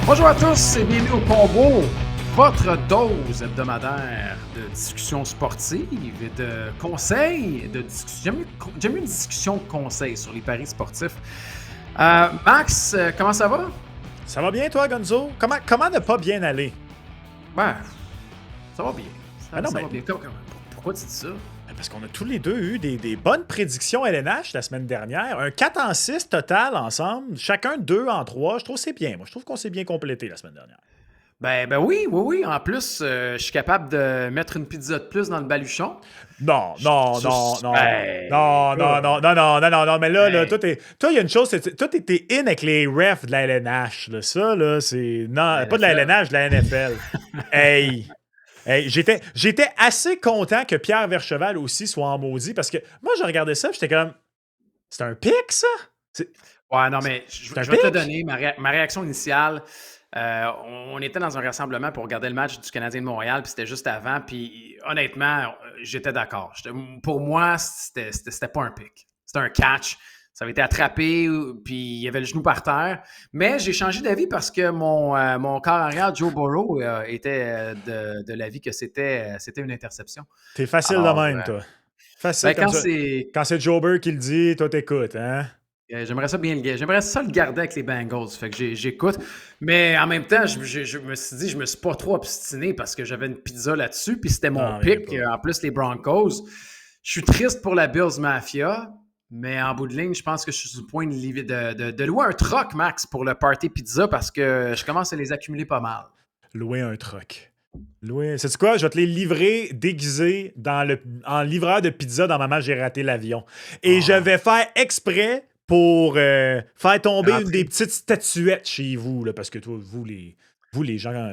Bonjour à tous et bienvenue au Combo, votre dose hebdomadaire de discussions sportives et de conseils, de discussion. J'aime mieux une discussion de conseils sur les paris sportifs. Max, comment ça va? Ça va bien, toi, Gonzo? Comment ne pas bien aller? Ben, ça va bien. Ah non, ça mais- va bien. Pourquoi tu dis ça? Parce qu'on a tous les deux eu des bonnes prédictions LNH la semaine dernière. Un 4-6 total ensemble. Chacun 2 en 3. Je trouve que c'est bien. Moi, je trouve qu'on s'est bien complété la semaine dernière. Ben oui. En plus, je suis capable de mettre une pizza de plus dans le baluchon. Non. Ben, Mais là, ben, toi, il y a une chose, toi, t'es in avec les refs de la LNH. Là. Ça, là, c'est. Non, pas de la LNH, de la NFL. Hey! Hey, j'étais assez content que Pierre Vercheval aussi soit en maudit parce que moi, je regardais ça, j'étais comme. C'est un pic, ça? C'est Ouais, non, mais je c'est un vais te le pic? donner. Ma réaction initiale, on était dans un rassemblement pour regarder le match du Canadien de Montréal, puis c'était juste avant. Puis honnêtement, j'étais d'accord. Pour moi, c'était pas un pick. C'était un catch. Ça avait été attrapé, puis il y avait le genou par terre. Mais j'ai changé d'avis parce que mon corps arrière, Joe Burrow, était de l'avis que c'était une interception. T'es facile de Alors, même, toi. Facile ben, comme quand ça. c'est Quand c'est Jober qui le dit, toi, t'écoutes, hein? J'aimerais ça le garder avec les Bengals. Fait que j'écoute. Mais en même temps, je me suis dit, je me suis pas trop obstiné parce que j'avais une pizza là-dessus. Puis c'était mon Non, mais pick. pas. En plus, les Broncos. Je suis triste pour la Bills Mafia. Mais en bout de ligne, je pense que je suis sur le point de louer un troc, Max, pour le party pizza parce que je commence à les accumuler pas mal. Louer un truck. Sais-tu quoi? Je vais te les livrer déguisés en livreur de pizza dans Maman, j'ai raté l'avion. Et je Oh, vais faire exprès pour faire tomber une des rentrer. petites statuettes chez vous, là, parce que toi, vous, les gens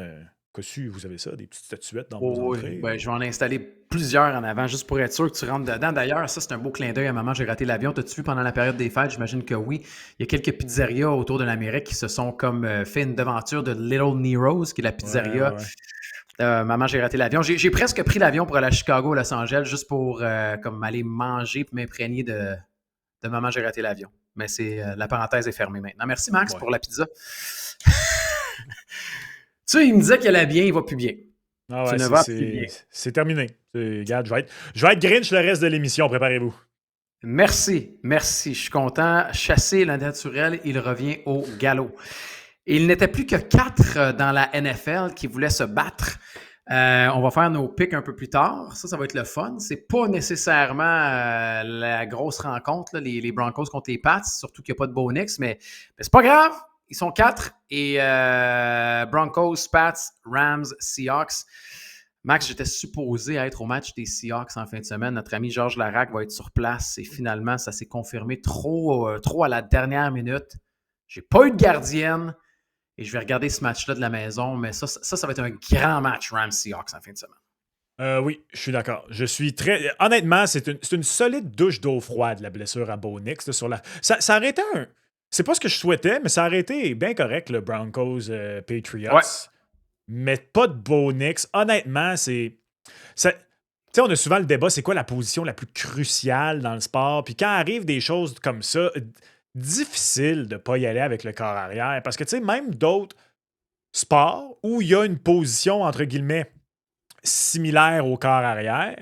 cossus, vous avez ça, des petites statuettes dans vos Oh, oui, entrées. ben, je vais en installer plusieurs en avant juste pour être sûr que tu rentres dedans. D'ailleurs, ça, c'est un beau clin d'œil à maman, j'ai raté l'avion. T'as-tu vu pendant la période des fêtes? J'imagine que oui. Il y a quelques pizzerias autour de l'Amérique qui se sont comme fait une devanture de Little Nero's, qui est la pizzeria. Ouais. Maman, j'ai raté l'avion. J'ai presque pris l'avion pour aller à Chicago, Los Angeles, juste pour comme aller manger et m'imprégner de Maman, j'ai raté l'avion. Mais la parenthèse est fermée maintenant. Merci, Max, Ouais. pour la pizza. Tu sais, il me disait qu'elle allait bien, il va plus bien. Ah Tu ouais, ne vas plus bien. c'est terminé. Regarde, je vais être Grinch le reste de l'émission, préparez-vous. Merci. Je suis content. Chasser le naturel, il revient au galop. Il n'était plus que 4 dans la NFL qui voulaient se battre. On va faire nos picks un peu plus tard. Ça va être le fun. C'est pas nécessairement la grosse rencontre, là, les Broncos contre les Pats, surtout qu'il n'y a pas de Bo-Nix, mais c'est pas grave. Ils sont 4 et Broncos, Pats, Rams, Seahawks. Max, j'étais supposé être au match des Seahawks en fin de semaine. Notre ami Georges Larac va être sur place et finalement, ça s'est confirmé trop à la dernière minute. J'ai pas eu de gardienne et je vais regarder ce match-là de la maison, mais ça va être un grand match Rams-Seahawks en fin de semaine. Oui, je suis d'accord. Je suis très. Honnêtement, c'est une solide douche d'eau froide, la blessure à Bonix. Là, ça aurait été un. C'est pas ce que je souhaitais, mais ça aurait été bien correct, le Broncos Patriots. Ouais. Mais pas de Bonix. Honnêtement, c'est. Tu sais, on a souvent le débat, c'est quoi la position la plus cruciale dans le sport? Puis quand arrivent des choses comme ça, difficile de pas y aller avec le corps arrière. Parce que, tu sais, même d'autres sports où il y a une position, entre guillemets, similaire au corps arrière.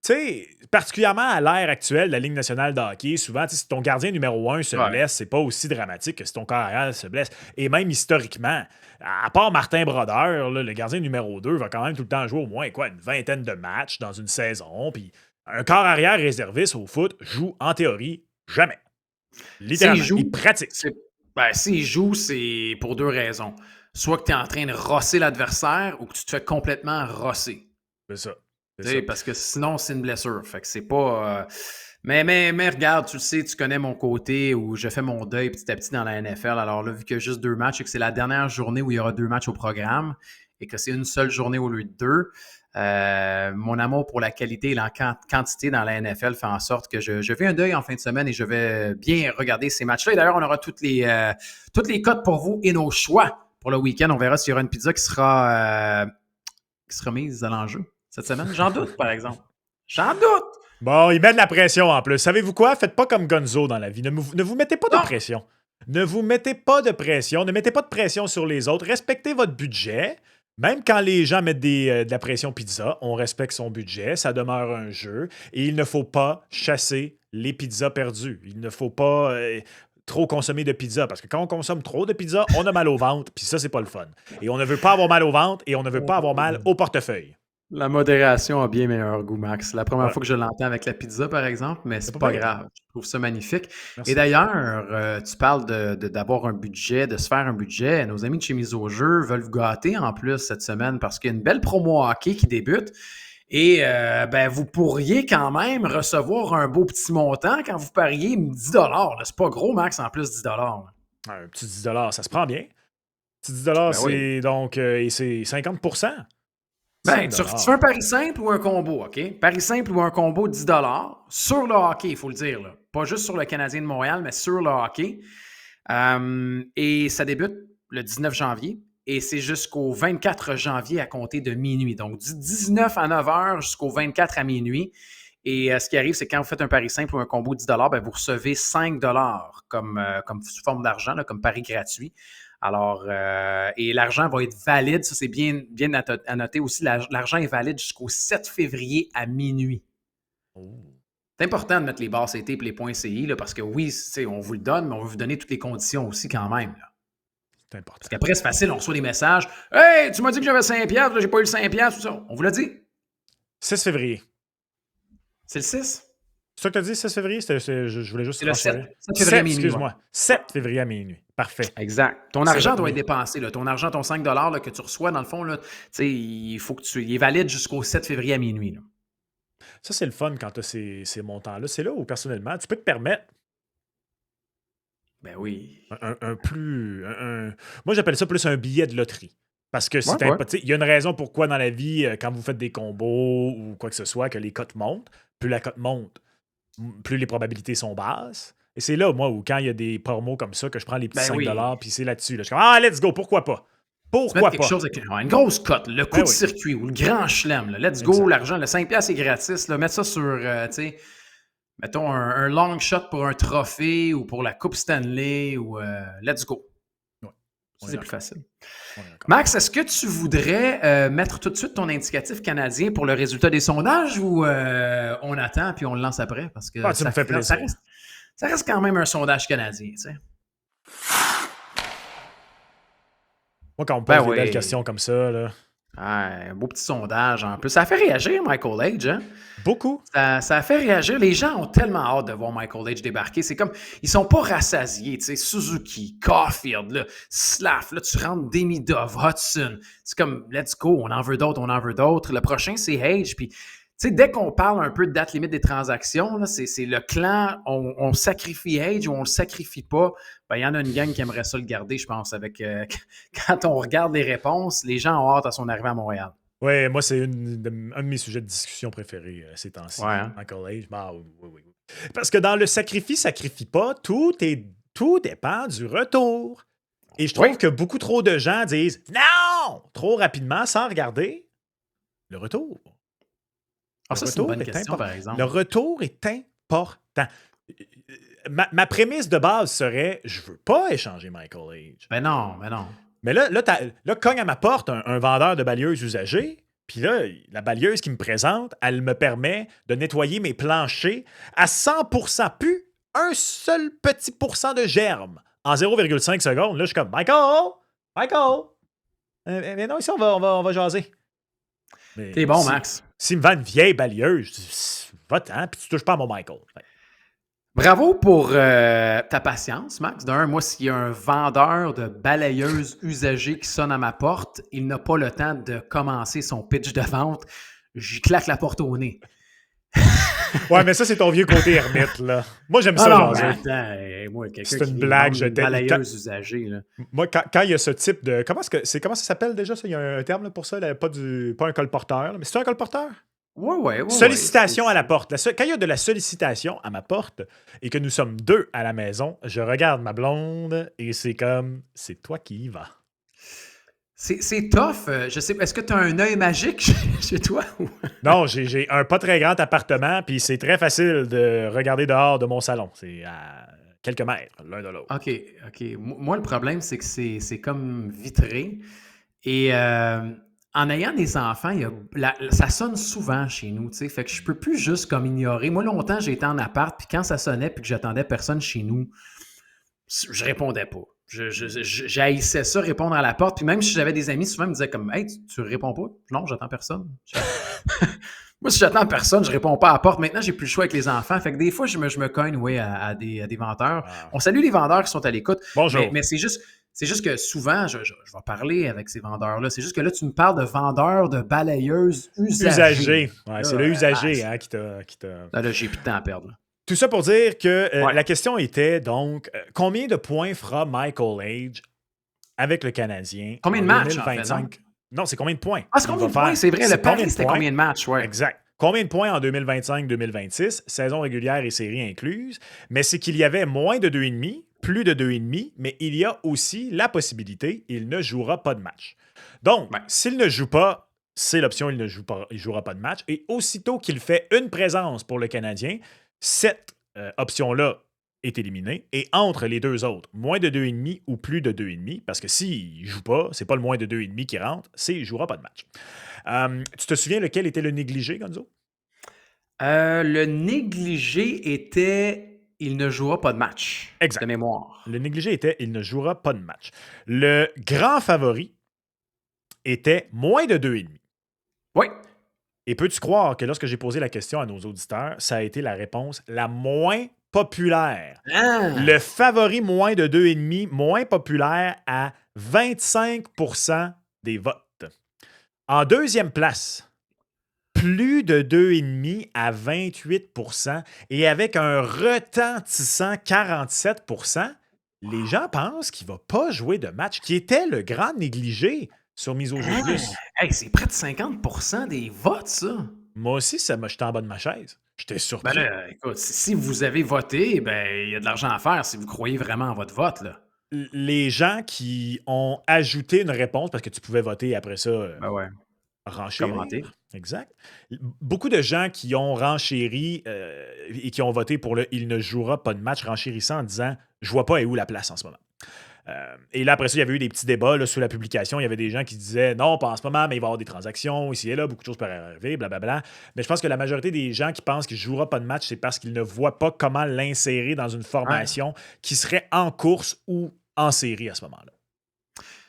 Tu sais, particulièrement à l'ère actuelle de la Ligue nationale de hockey, souvent, si ton gardien numéro 1 se Ouais. blesse, c'est pas aussi dramatique que si ton corps arrière se blesse. Et même historiquement, à part Martin Brodeur, là, le gardien numéro 2 va quand même tout le temps jouer au moins une vingtaine de matchs dans une saison. Puis un corps arrière réserviste au foot joue en théorie jamais. Littéralement. Il pratique. S'il joue, c'est pour 2 raisons. Soit que tu es en train de rosser l'adversaire ou que tu te fais complètement rosser. C'est ça. C'est ça. Parce que sinon, c'est une blessure. Fait que c'est pas. Mais regarde, tu le sais, tu connais mon côté où je fais mon deuil petit à petit dans la NFL. Alors là, vu qu'il y a juste 2 matchs et que c'est la dernière journée où il y aura 2 matchs au programme et que c'est une seule journée au lieu de 2, mon amour pour la qualité et la quantité dans la NFL fait en sorte que je fais un deuil en fin de semaine et je vais bien regarder ces matchs-là. Et d'ailleurs, on aura toutes les cotes pour vous et nos choix pour le week-end. On verra s'il y aura une pizza qui sera mise à l'enjeu cette semaine. J'en doute, par exemple. J'en doute! Bon, il met de la pression en plus. Savez-vous quoi? Faites pas comme Gonzo dans la vie. Ne vous mettez pas de Non. pression. Ne vous mettez pas de pression. Ne mettez pas de pression sur les autres. Respectez votre budget. Même quand les gens mettent de la pression pizza, on respecte son budget. Ça demeure un jeu. Et il ne faut pas chasser les pizzas perdues. Il ne faut pas trop consommer de pizza. Parce que quand on consomme trop de pizza, on a mal au ventre. Puis ça, c'est pas le fun. Et on ne veut pas avoir mal au ventre et on ne veut pas avoir mal au portefeuille. La modération a bien meilleur goût, Max. La première Voilà. fois que je l'entends avec la pizza, par exemple, mais c'est pas grave. Je trouve ça magnifique. Merci. Et d'ailleurs, tu parles d'avoir un budget, de se faire un budget. Nos amis de chez Mise au jeu veulent vous gâter en plus cette semaine parce qu'il y a une belle promo hockey qui débute. Et vous pourriez quand même recevoir un beau petit montant quand vous pariez 10 $. C'est pas gros, Max, en plus 10 $. Un petit 10 ça se prend bien. Un petit 10 c'est oui. donc c'est 50 tu fais un pari simple ou un combo, OK? Pari simple ou un combo 10 $ sur le hockey, il faut le dire. Là. Pas juste sur le Canadien de Montréal, mais sur le hockey. Et ça débute le 19 janvier et c'est jusqu'au 24 janvier à compter de minuit. Donc, du 19 à 9 h jusqu'au 24 à minuit. Et ce qui arrive, c'est quand vous faites un pari simple ou un combo 10 $, vous recevez 5 $ comme sous forme d'argent, là, comme pari gratuit. Alors, et l'argent va être valide, ça c'est bien à noter aussi, l'argent est valide jusqu'au 7 février à minuit. Oh. C'est important de mettre les barres CT et les points CI, là, parce que oui, on vous le donne, mais on veut vous donner toutes les conditions aussi quand même. Là. C'est important. Parce qu'après, c'est facile, on reçoit des messages. « Hey, tu m'as dit que j'avais 5$, là, j'ai pas eu le 5$, tout ça. » On vous l'a dit. 6 février. C'est le 6? C'est ça que tu as dit, 6 février? Je voulais juste... C'est le 7. 7 février à minuit. Excuse-moi. 7 février à minuit. Parfait. Exact. Ton argent doit être dépensé. Là. Ton argent, ton 5$ là, que tu reçois, dans le fond, là, il faut que il est valide jusqu'au 7 février à minuit. Là. Ça, c'est le fun quand tu as ces montants-là. C'est là où, personnellement, tu peux te permettre... Ben oui. Moi, j'appelle ça plus un billet de loterie. Parce que c'est il y a une raison pourquoi dans la vie, quand vous faites des combos ou quoi que ce soit, que les cotes montent. Plus la cote monte, plus les probabilités sont basses. Et c'est là, moi, où quand il y a des promos comme ça, que je prends les petits 5$, puis c'est là-dessus. Là. Je suis comme, let's go, pourquoi pas? Pourquoi quelque chose avec une grosse cote, le coup de circuit ou le grand chelem. Let's go, l'argent, le 5$ est gratis. Là, mettre ça sur, mettons, un long shot pour un trophée ou pour la Coupe Stanley ou let's go. C'est plus facile. Max, est-ce que tu voudrais mettre tout de suite ton indicatif canadien pour le résultat des sondages ou on attend puis on le lance après? Parce que ça me fait plaisir. Ça reste quand même un sondage canadien, tu sais. Moi, quand on me pose des belles questions comme ça, là... un beau petit sondage en plus. Ça a fait réagir Michael Age, hein? Beaucoup. Ça a fait réagir. Les gens ont tellement hâte de voir Michael Age débarquer. C'est comme, ils sont pas rassasiés, tu sais. Suzuki, Caulfield, là, Slav, là, tu rentres Demidov, Hudson. C'est comme, let's go, on en veut d'autres, on en veut d'autres. Le prochain, c'est Age. Puis, tu sais, dès qu'on parle un peu de date limite des transactions, là, c'est le clan, on sacrifie Age ou on le sacrifie pas. Ben, il y en a une gang qui aimerait ça le garder, je pense, avec quand on regarde les réponses, les gens ont hâte à son arrivée à Montréal. Oui, moi, c'est un de mes sujets de discussion préférés ces temps-ci. Michael Age. Oui. Parce que dans le sacrifie pas, tout dépend du retour. Et je trouve que beaucoup trop de gens disent non! Trop rapidement, sans regarder le retour. Ça, c'est une bonne question, par exemple. Le retour est important. Ma prémisse de base serait je veux pas échanger Michael Age. Ben non. Mais là, cogne à ma porte un vendeur de balayeuses usagées. Puis là, la balayeuse qui me présente, elle me permet de nettoyer mes planchers à 100%. Plus un seul petit pourcent de germes. En 0,5 secondes, là, je suis comme Michael! Mais non, ici, on va jaser. T'es bon, Max. S'il me vend une vieille balayeuse, je dis va-t'en, puis tu touches pas à mon Michael. Bravo pour ta patience, Max. D'un, moi, s'il y a un vendeur de balayeuses usagées qui sonne à ma porte, il n'a pas le temps de commencer son pitch de vente. J'y claque la porte au nez. Ouais, mais ça, c'est ton vieux côté ermite, là. Moi, j'aime ça. C'est une blague, je t'aime. Balayeuse usagée, là. Moi, quand il y a ce type de... Comment ça s'appelle déjà, ça? Il y a un terme là, pour ça, là, pas un colporteur. Mais c'est un colporteur? Oui. Sollicitation à la porte. Quand il y a de la sollicitation à ma porte et que nous sommes deux à la maison, je regarde ma blonde et c'est comme, c'est toi qui y vas. C'est tough. Je sais, est-ce que tu as un œil magique chez toi? Non, j'ai un pas très grand appartement puis c'est très facile de regarder dehors de mon salon. quelques mètres l'un de l'autre. OK, OK. Moi, le problème, c'est que c'est comme vitré. Et en ayant des enfants, ça sonne souvent chez nous, tu sais. Fait que je peux plus juste comme ignorer. Moi, longtemps, j'ai été en appart, puis quand ça sonnait, puis que j'attendais personne chez nous, je répondais pas. J'haïssais ça, répondre à la porte. Puis même si j'avais des amis, souvent, ils me disaient comme « Hey, tu réponds pas? » Non, j'attends personne. Moi, si j'attends personne, je réponds pas à la porte. Maintenant, j'ai plus le choix avec les enfants. Fait que des fois, je me cogne, oui, à des vendeurs. Ah. On salue les vendeurs qui sont à l'écoute. Bonjour. Mais c'est juste que souvent, je vais parler avec ces vendeurs-là. C'est juste que là, tu me parles de vendeurs de balayeuses usagées. Ouais, c'est le usager qui t'a. Là, j'ai plus de temps à perdre. Là. Tout ça pour dire que Ouais. la question était donc combien de points fera Michael Age avec le Canadien Combien en de matchs, 2025? en fait, non, c'est combien de points? Ah, c'est combien de points? C'est vrai, le pari, c'était combien de matchs? Ouais. Exact. Combien de points en 2025-2026, saison régulière et série incluses, mais c'est qu'il y avait moins de 2,5, plus de 2,5, mais il y a aussi la possibilité, il ne jouera pas de match. Donc, s'il ne joue pas, c'est l'option, il ne jouera pas de match. Et aussitôt qu'il fait une présence pour le Canadien, cette option-là est éliminée. Et entre les deux autres, moins de 2,5 ou plus de 2,5, parce que s'il ne joue pas, c'est pas le moins de 2,5 qui rentre, c'est il ne jouera pas de match. Tu te souviens lequel était le négligé, Gonzo? Le négligé était il ne jouera pas de match. Exact. De mémoire. Le négligé était il ne jouera pas de match. Le grand favori était moins de 2,5. Oui. Et peux-tu croire que lorsque j'ai posé la question à nos auditeurs, ça a été la réponse la moins populaire? Ah! Le favori moins de 2,5, moins populaire à 25% des votes. En deuxième place, plus de 2,5 à 28%. Et avec un retentissant 47%, les gens pensent qu'il ne va pas jouer de match, qui était le grand négligé sur Mise au jeu plus. Hey, c'est près de 50% des votes, ça. Moi aussi, ça m'a jeté en bas de ma chaise. J'étais surpris. Ben là, écoute, si vous avez voté, ben il y a de l'argent à faire si vous croyez vraiment en votre vote, là. Les gens qui ont ajouté une réponse, parce que tu pouvais voter après ça, Ben ouais. renchérir. Commenter. Exact. Beaucoup de gens qui ont renchéri et qui ont voté pour le « il ne jouera pas de match » renchérissant en disant « je vois pas où la place en ce moment ». Et là, après ça, il y avait eu des petits débats là, sous la publication. Il y avait des gens qui disaient non, pas en ce moment, mais il va y avoir des transactions ici et là, beaucoup de choses peuvent arriver, blablabla. Mais je pense que la majorité des gens qui pensent qu'il ne jouera pas de match, c'est parce qu'ils ne voient pas comment l'insérer dans une formation qui serait en course ou en série à ce moment-là.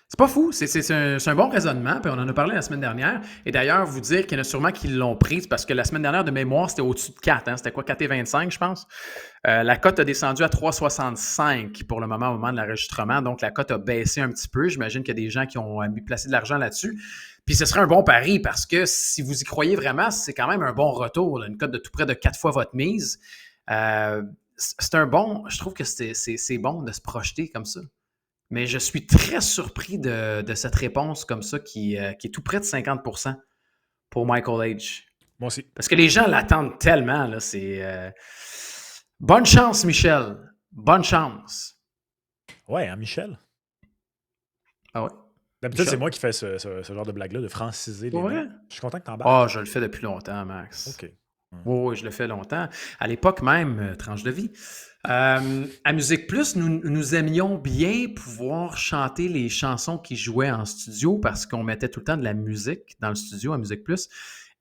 C'est pas fou, c'est un bon raisonnement, puis on en a parlé la semaine dernière. Et d'ailleurs, vous dire qu'il y en a sûrement qui l'ont prise, parce que la semaine dernière, de mémoire, c'était au-dessus de 4. Hein? C'était quoi, 4,25, je pense? La cote a descendu à 3,65 pour le moment, au moment de l'enregistrement. Donc, la cote a baissé un petit peu. J'imagine qu'il y a des gens qui ont placé de l'argent là-dessus. Puis ce serait un bon pari, parce que si vous y croyez vraiment, c'est quand même un bon retour. Là, une cote de tout près de 4 fois votre mise. C'est un bon... Je trouve que c'est bon de se projeter comme ça. Mais je suis très surpris de cette réponse comme ça qui est tout près de 50% pour Michael Age. Moi aussi. Parce que les gens l'attendent tellement. Là, bonne chance, Michel. Bonne chance. Ouais, hein, Michel? Ah ouais? D'habitude, Michel. c'est moi qui fais ce genre de blague-là, de franciser les Ouais? noms. Je suis content que t'embarques. Ah, je le fais depuis longtemps, Max. OK. Oui, je le fais longtemps. À l'époque même, tranche de vie. À Musique Plus, nous aimions bien pouvoir chanter les chansons qui jouaient en studio parce qu'on mettait tout le temps de la musique dans le studio à Musique Plus.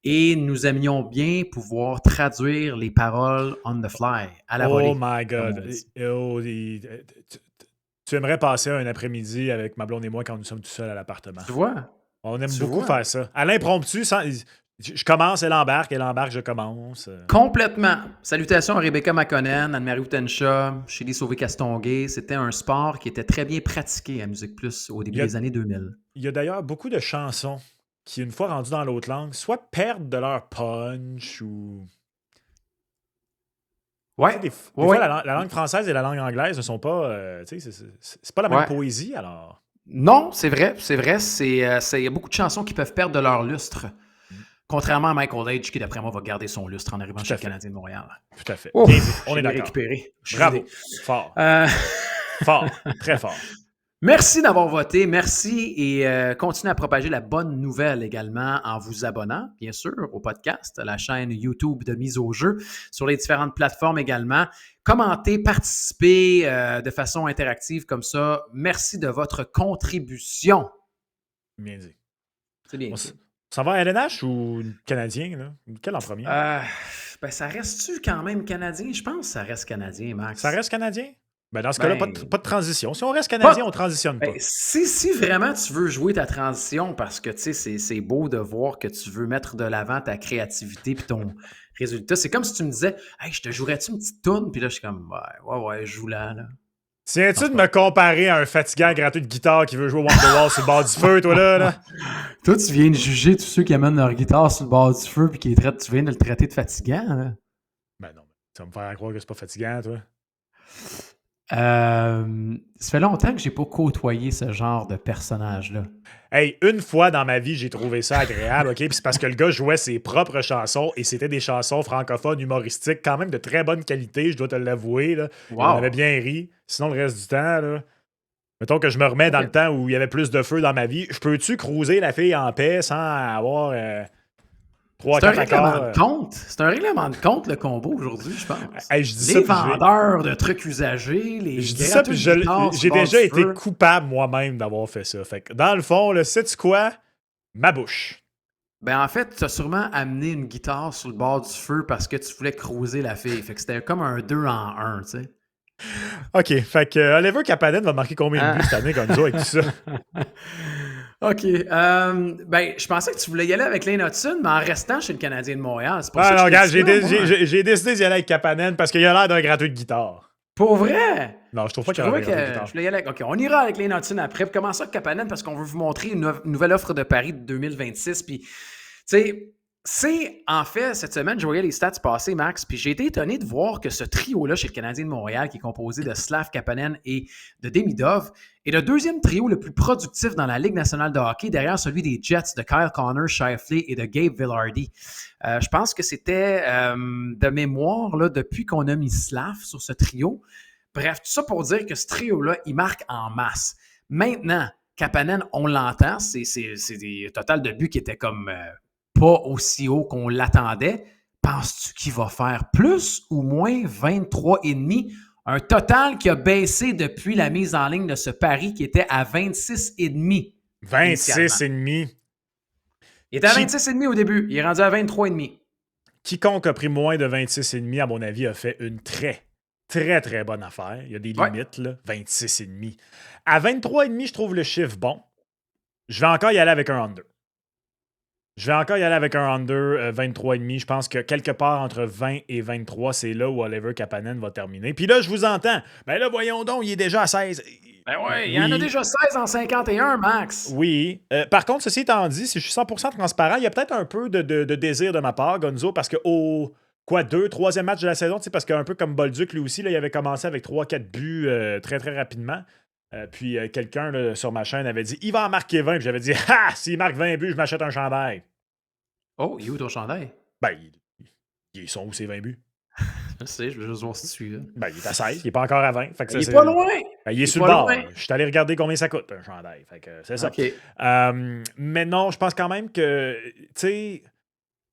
Et nous aimions bien pouvoir traduire les paroles on the fly, à la volée. Oh my God. Tu aimerais passer un après-midi avec ma blonde et moi quand nous sommes tout seuls à l'appartement. Tu vois? On aime beaucoup faire ça. À l'impromptu, je commence, elle embarque, je commence. Complètement. Salutations à Rebecca McConnell, Anne-Marie Outenshaw, Chélie Sauvé-Castonguay. C'était un sport qui était très bien pratiqué à Musique Plus au début des années 2000. Il y a d'ailleurs beaucoup de chansons qui, une fois rendues dans l'autre langue, soit perdent de leur punch ou... Ouais. Des fois, la langue française et la langue anglaise ne sont pas... c'est pas la même poésie, alors... Non, c'est vrai. Il y a beaucoup de chansons qui peuvent perdre de leur lustre. Contrairement à Michael Age, qui, d'après moi, va garder son lustre en arrivant chez le Canadien de Montréal. Tout à fait. Ouf, on est d'accord. récupéré. Bravo. Fort. Fort. Très fort. Merci d'avoir voté. Merci et continuez à propager la bonne nouvelle également en vous abonnant, bien sûr, au podcast, à la chaîne YouTube de Mise au jeu, sur les différentes plateformes également. Commentez, participez de façon interactive comme ça. Merci de votre contribution. Bien dit. C'est bien On dit. s'en va à LNH ou Canadien, là? Quel en premier? Ben, ça reste-tu quand même canadien? Je pense que ça reste canadien, Max. Ça reste Canadien? Ben dans ce cas-là, Ben, pas de transition. Si on reste Canadien, on transitionne ben, pas. si vraiment tu veux jouer ta transition, parce que tu sais, c'est beau de voir que tu veux mettre de l'avant ta créativité puis ton résultat. C'est comme si tu me disais, hey, je te jouerais-tu une petite tourne? Puis là, je suis comme, ouais, je joue là. Non, Tiens-tu c'est de pas me comparer à un fatigant gratuit de guitare qui veut jouer Wonderwall sur le bord du feu, toi là? Toi, tu viens de juger tous ceux qui amènent leur guitare sur le bord du feu puis tu viens de le traiter de fatigant. Là. Ben non, tu vas me faire croire que c'est pas fatigant, toi. Ça fait longtemps que j'ai pas côtoyé ce genre de personnage-là. Hey, une fois dans ma vie, j'ai trouvé ça agréable, OK? Puis c'est parce que le gars jouait ses propres chansons et c'était des chansons francophones, humoristiques, quand même de très bonne qualité, je dois te l'avouer, là. Et on avait Wow! bien ri. Sinon, le reste du temps, là... Mettons que je me remets dans le temps où il y avait plus de feu dans ma vie. Je peux-tu cruiser la fille en paix sans avoir 3-4 accords? C'est un règlement de compte, le combo, aujourd'hui, je pense. Hey, je dis Les ça, vendeurs de trucs usagés, les je dis ça, puis gratteux de guitare sur j'ai le bord déjà du été feu. coupable moi-même d'avoir fait ça. Fait que dans le fond, là, sais-tu quoi? Ma bouche. Ben, en fait, tu as sûrement amené une guitare sur le bord du feu parce que tu voulais cruiser la fille. Fait que c'était comme un 2 en 1, tu sais. OK, fait que Oliver Kapanen va marquer combien de buts cette année, Gonzo, avec tout ça? OK. Ben, je pensais que tu voulais y aller avec Lane Hudson, mais en restant chez le Canadien de Montréal. C'est pour ça Ah que non, je t'ai regarde, dit ça, moi. j'ai décidé d'y aller avec Kapanen parce qu'il a l'air d'un gratteux de guitare. Pour vrai? Non, je trouve pas Je qu'il a l'air trouvais d'un gratteux de que guitare. je voulais y aller avec... OK, on ira avec Lane Hudson après. Puis comment ça que Kapanen? Parce qu'on veut vous montrer une nouvelle offre de Paris de 2026. Puis, tu sais, c'est en fait, cette semaine, je voyais les stats passer, Max, puis j'ai été étonné de voir que ce trio-là chez le Canadien de Montréal, qui est composé de Slav Kapanen et de Demidov, est le deuxième trio le plus productif dans la Ligue nationale de hockey, derrière celui des Jets de Kyle Connor, Shifley et de Gabe Villardy. Je pense que c'était de mémoire, là, depuis qu'on a mis Slav sur ce trio. Bref, tout ça pour dire que ce trio-là, il marque en masse. Maintenant, Kapanen, on l'entend, c'est des totals de buts qui étaient comme pas aussi haut qu'on l'attendait. Penses-tu qu'il va faire plus ou moins 23,5? Un total qui a baissé depuis la mise en ligne de ce pari qui était à 26,5 initialement. 26,5. Il était à 26,5 au début. Il est rendu à 23,5. Quiconque a pris moins de 26,5, à mon avis, a fait une très, très, très bonne affaire. Il y a des limites, là. 26,5. À 23,5, je trouve le chiffre bon. Je vais encore y aller avec un under. Je vais encore y aller avec un under 23,5. Je pense que quelque part entre 20 et 23, c'est là où Oliver Kapanen va terminer. Puis là, je vous entends. Ben là, voyons donc, il est déjà à 16. Ben ouais, il y en a déjà 16 en 51, Max. Oui. Par contre, ceci étant dit, si je suis 100% transparent, il y a peut-être un peu de désir de ma part, Gonzo, parce que au troisième match de la saison, parce qu'un peu comme Bolduc, lui aussi, là, il avait commencé avec 3-4 buts très, très rapidement. Puis quelqu'un là, sur ma chaîne avait dit « Il va en marquer 20 ». Puis j'avais dit « Ah, s'il marque 20 buts, je m'achète un chandail ». Oh, il est où ton chandail? Ben, ils sont où ces 20 buts? Je sais, je veux juste voir si tu es là. Ben, il est à 16, il n'est pas encore à 20. Fait que Il est pas loin! Ben, il est sur le bord. Loin. Je suis allé regarder combien ça coûte, un chandail. Fait que c'est ça. OK. Mais non, je pense quand même que, tu sais,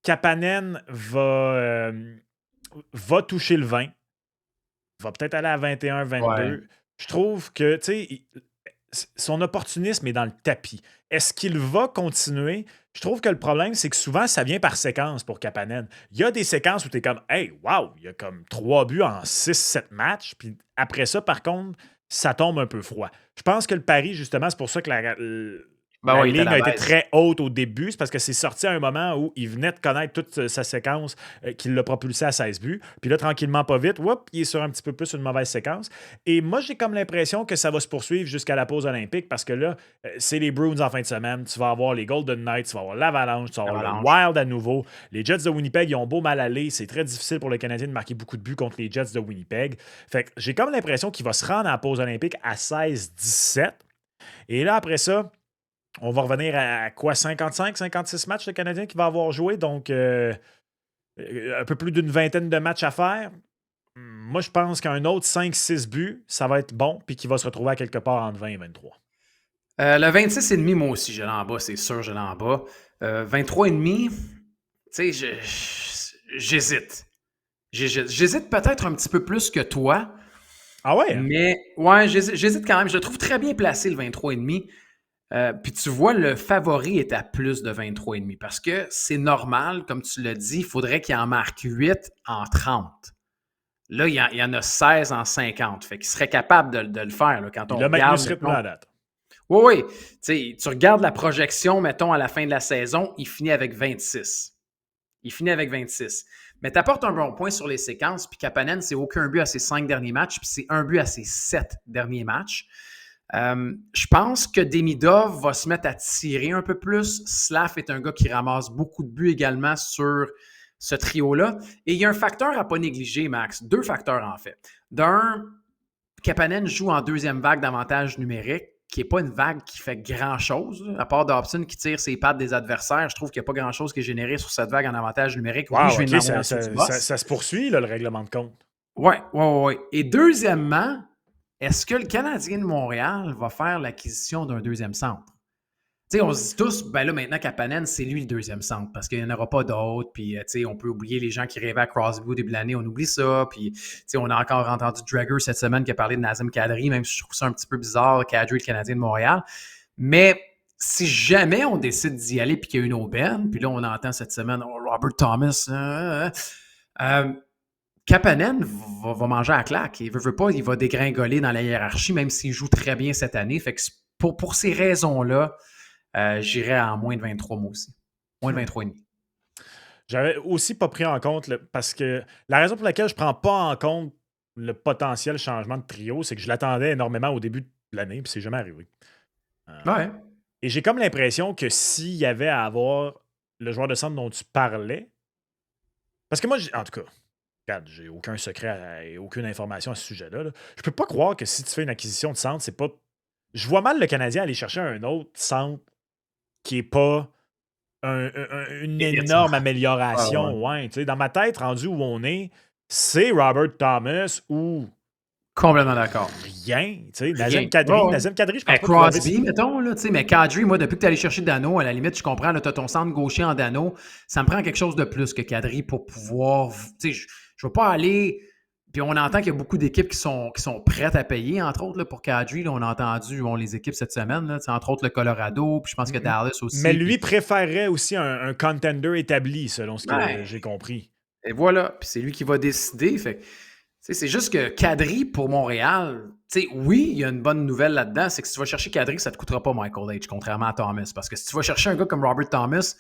Kapanen va toucher le 20. Va peut-être aller à 21, 22. Ouais. Je trouve que, tu sais, son opportunisme est dans le tapis. Est-ce qu'il va continuer? Je trouve que le problème, c'est que souvent, ça vient par séquence pour Kapanen. Il y a des séquences où tu es comme, hey, wow, il y a comme 3 buts en 6-7 matchs. Puis après ça, par contre, ça tombe un peu froid. Je pense que le pari, justement, c'est pour ça que la il était ligne à a la été baisse. très haute au début. C'est parce que c'est sorti à un moment où il venait de connaître toute sa séquence qui l'a propulsé à 16 buts. Puis là, tranquillement, pas vite, il est sur un petit peu plus une mauvaise séquence. Et moi, j'ai comme l'impression que ça va se poursuivre jusqu'à la pause olympique parce que là, c'est les Bruins en fin de semaine. Tu vas avoir les Golden Knights, tu vas avoir l'Avalanche, tu vas avoir le Wild à nouveau. Les Jets de Winnipeg, ils ont beau mal aller. C'est très difficile pour le Canadien de marquer beaucoup de buts contre les Jets de Winnipeg. Fait que j'ai comme l'impression qu'il va se rendre à la pause olympique à 16-17. Et là, après ça, on va revenir à quoi? 55, 56 matchs, le Canadien qui va avoir joué. Donc, un peu plus d'une vingtaine de matchs à faire. moi, je pense qu'un autre 5-6 buts, ça va être bon, puis qu'il va se retrouver à quelque part entre 20 et 23. Le 26,5, moi aussi, je l'ai en bas, c'est sûr, je l'ai en bas. 23,5, tu sais, j'hésite. J'hésite peut-être un petit peu plus que toi, Ah ouais? mais ouais, j'hésite quand même. Je le trouve très bien placé, le 23,5. Puis tu vois, le favori est à plus de 23,5 parce que c'est normal, comme tu l'as dit, il faudrait qu'il en marque 8 en 30. Là, il y en a 16 en 50. Fait qu'il serait capable de le faire là, quand Il on a maintenu regarde. ce rythme-là à date. Oui, oui. Tu regardes la projection, mettons, à la fin de la saison, il finit avec 26. Il finit avec 26. Mais tu apportes un bon point sur les séquences, puis Kapanen, c'est aucun but à ses 5 derniers matchs, puis c'est un but à ses 7 derniers matchs. Je pense que Demidov va se mettre à tirer un peu plus. Slav est un gars qui ramasse beaucoup de buts également sur ce trio-là. Et il y a un facteur à ne pas négliger, Max. 2 facteurs, en fait. D'un, Kapanen joue en deuxième vague d'avantage numérique, qui n'est pas une vague qui fait grand-chose. À part Dobson qui tire ses pattes des adversaires, je trouve qu'il n'y a pas grand-chose qui est généré sur cette vague en avantage numérique. Wow, Oui, je viens OK, de m'avoir du boss. ça se poursuit, là, le règlement de compte. Oui. Et deuxièmement, est-ce que le Canadien de Montréal va faire l'acquisition d'un deuxième centre? Tu sais, on se dit tous, ben là, maintenant, Kapanen, c'est lui le deuxième centre parce qu'il n'y en aura pas d'autres. Puis, tu sais, on peut oublier les gens qui rêvaient à Crosby au début de l'année, on oublie ça. Puis, tu sais, on a encore entendu Dragger cette semaine qui a parlé de Nazem Kadri, même si je trouve ça un petit peu bizarre, Kadri, le Canadien de Montréal. Mais si jamais on décide d'y aller puis qu'il y a une aubaine, puis là, on entend cette semaine, Robert Thomas, Kapanen va manger à la claque. Il veut pas, il va dégringoler dans la hiérarchie, même s'il joue très bien cette année. Fait que pour ces raisons-là, j'irais en moins de 23 mois aussi. Moins de 23,5. J'avais aussi pas pris en compte, parce que la raison pour laquelle je prends pas en compte le potentiel changement de trio, c'est que je l'attendais énormément au début de l'année, puis c'est jamais arrivé. Ouais. Et j'ai comme l'impression que s'il y avait à avoir le joueur de centre dont tu parlais, parce que moi, en tout cas, regarde, j'ai aucun secret et aucune information à ce sujet-là. Là. Je peux pas croire que si tu fais une acquisition de centre, c'est pas. Je vois mal le Canadien aller chercher un autre centre qui est pas une énorme amélioration. Ouais, dans ma tête, rendu où on est, c'est Robert Thomas ou Complètement d'accord. rien. Nazem Kadri, je pense pas Crosby, mettons, là, mais Kadri, moi, depuis que tu es allé chercher Dano, à la limite, je comprends, tu as ton centre gaucher en Dano, ça me prend quelque chose de plus que Kadri pour pouvoir. Je ne veux pas aller. Puis on entend qu'il y a beaucoup d'équipes qui sont prêtes à payer, entre autres, là, pour Kadri. Là, on a entendu les équipes cette semaine, là, entre autres le Colorado, puis je pense que Dallas aussi. Mais lui préférerait aussi un contender établi, selon ce que j'ai compris. Et voilà, puis c'est lui qui va décider. Fait c'est juste que Kadri pour Montréal, oui, il y a une bonne nouvelle là-dedans, c'est que si tu vas chercher Kadri, ça ne te coûtera pas Michael H, contrairement à Thomas. Parce que si tu vas chercher un gars comme Robert Thomas,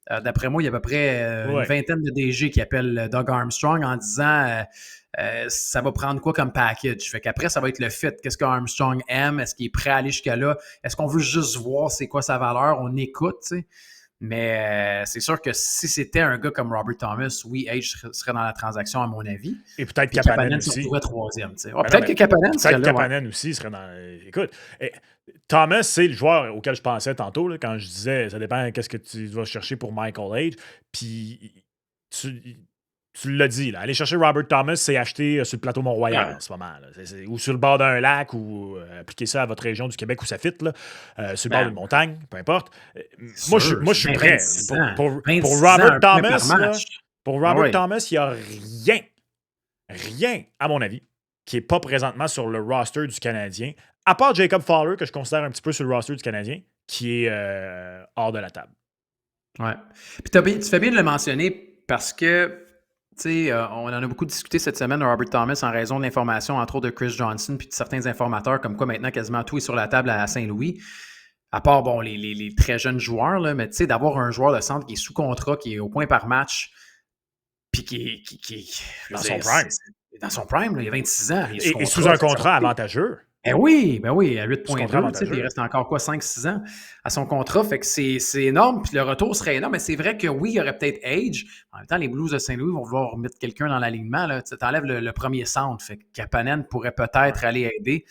d'après moi, il y a à peu près une vingtaine de DG qui appellent Doug Armstrong en disant ça va prendre quoi comme package. Fait qu'après, ça va être le fit. Qu'est-ce qu'Armstrong aime? Est-ce qu'il est prêt à aller jusqu'à là? Est-ce qu'on veut juste voir c'est quoi sa valeur? On écoute, tu sais. Mais c'est sûr que si c'était un gars comme Robert Thomas, oui, H serait dans la transaction, à mon avis. Et peut-être Kapanen aussi. Se retrouverait troisième. Peut-être que Kapanen serait là. Peut-être Kapanen aussi serait dans. Écoute, Thomas, c'est le joueur auquel je pensais tantôt, là, quand je disais ça dépend qu'est-ce que tu vas chercher pour Michael H. Puis tu l'as dit, là, aller chercher Robert Thomas, c'est acheter sur le plateau Mont-Royal en ce moment. Là. Ou sur le bord d'un lac, ou appliquer ça à votre région du Québec où ça fit, là, sur le bord d'une montagne, peu importe. Moi, je suis prêt. Pour Robert Thomas, là, Thomas, il n'y a rien, à mon avis, qui n'est pas présentement sur le roster du Canadien, à part Jacob Fowler, que je considère un petit peu sur le roster du Canadien, qui est hors de la table. Ouais. Puis tu fais bien de le mentionner parce que on en a beaucoup discuté cette semaine de Robert Thomas en raison de l'information, entre autres de Chris Johnson puis de certains informateurs, comme quoi maintenant quasiment tout est sur la table à Saint-Louis. À part, les très jeunes joueurs, là, mais d'avoir un joueur de centre qui est sous contrat, qui est au point par match, puis qui dans son prime. Dans son prime, là, il a 26 ans. Et sous un contrat avantageux. Ben oui, à 8,2, il reste encore 5-6 ans à son contrat, fait que c'est énorme, puis le retour serait énorme, mais c'est vrai que oui, il y aurait peut-être Age. En même temps, les Blues de Saint-Louis vont vouloir mettre quelqu'un dans l'alignement, tu t'enlèves le premier centre, fait que Kapanen pourrait peut-être aller aider,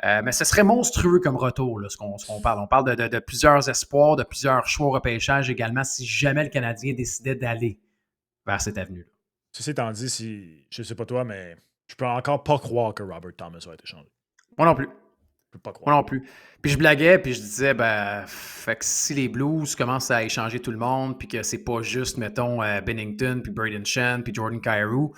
mais ce serait monstrueux comme retour, là, ce qu'on parle. On parle de plusieurs espoirs, de plusieurs choix au repêchage également, si jamais le Canadien décidait d'aller vers cette avenue-là. Ceci étant dit, je ne sais pas toi, mais Je peux encore pas croire que Robert Thomas va être échangé. Moi non plus. Je peux pas croire. Moi non plus. Puis je blaguais, puis je disais, ben, fait que si les Blues commencent à échanger tout le monde, puis que c'est pas juste, mettons, Bennington, puis Braden Shen, puis Jordan Kyrou,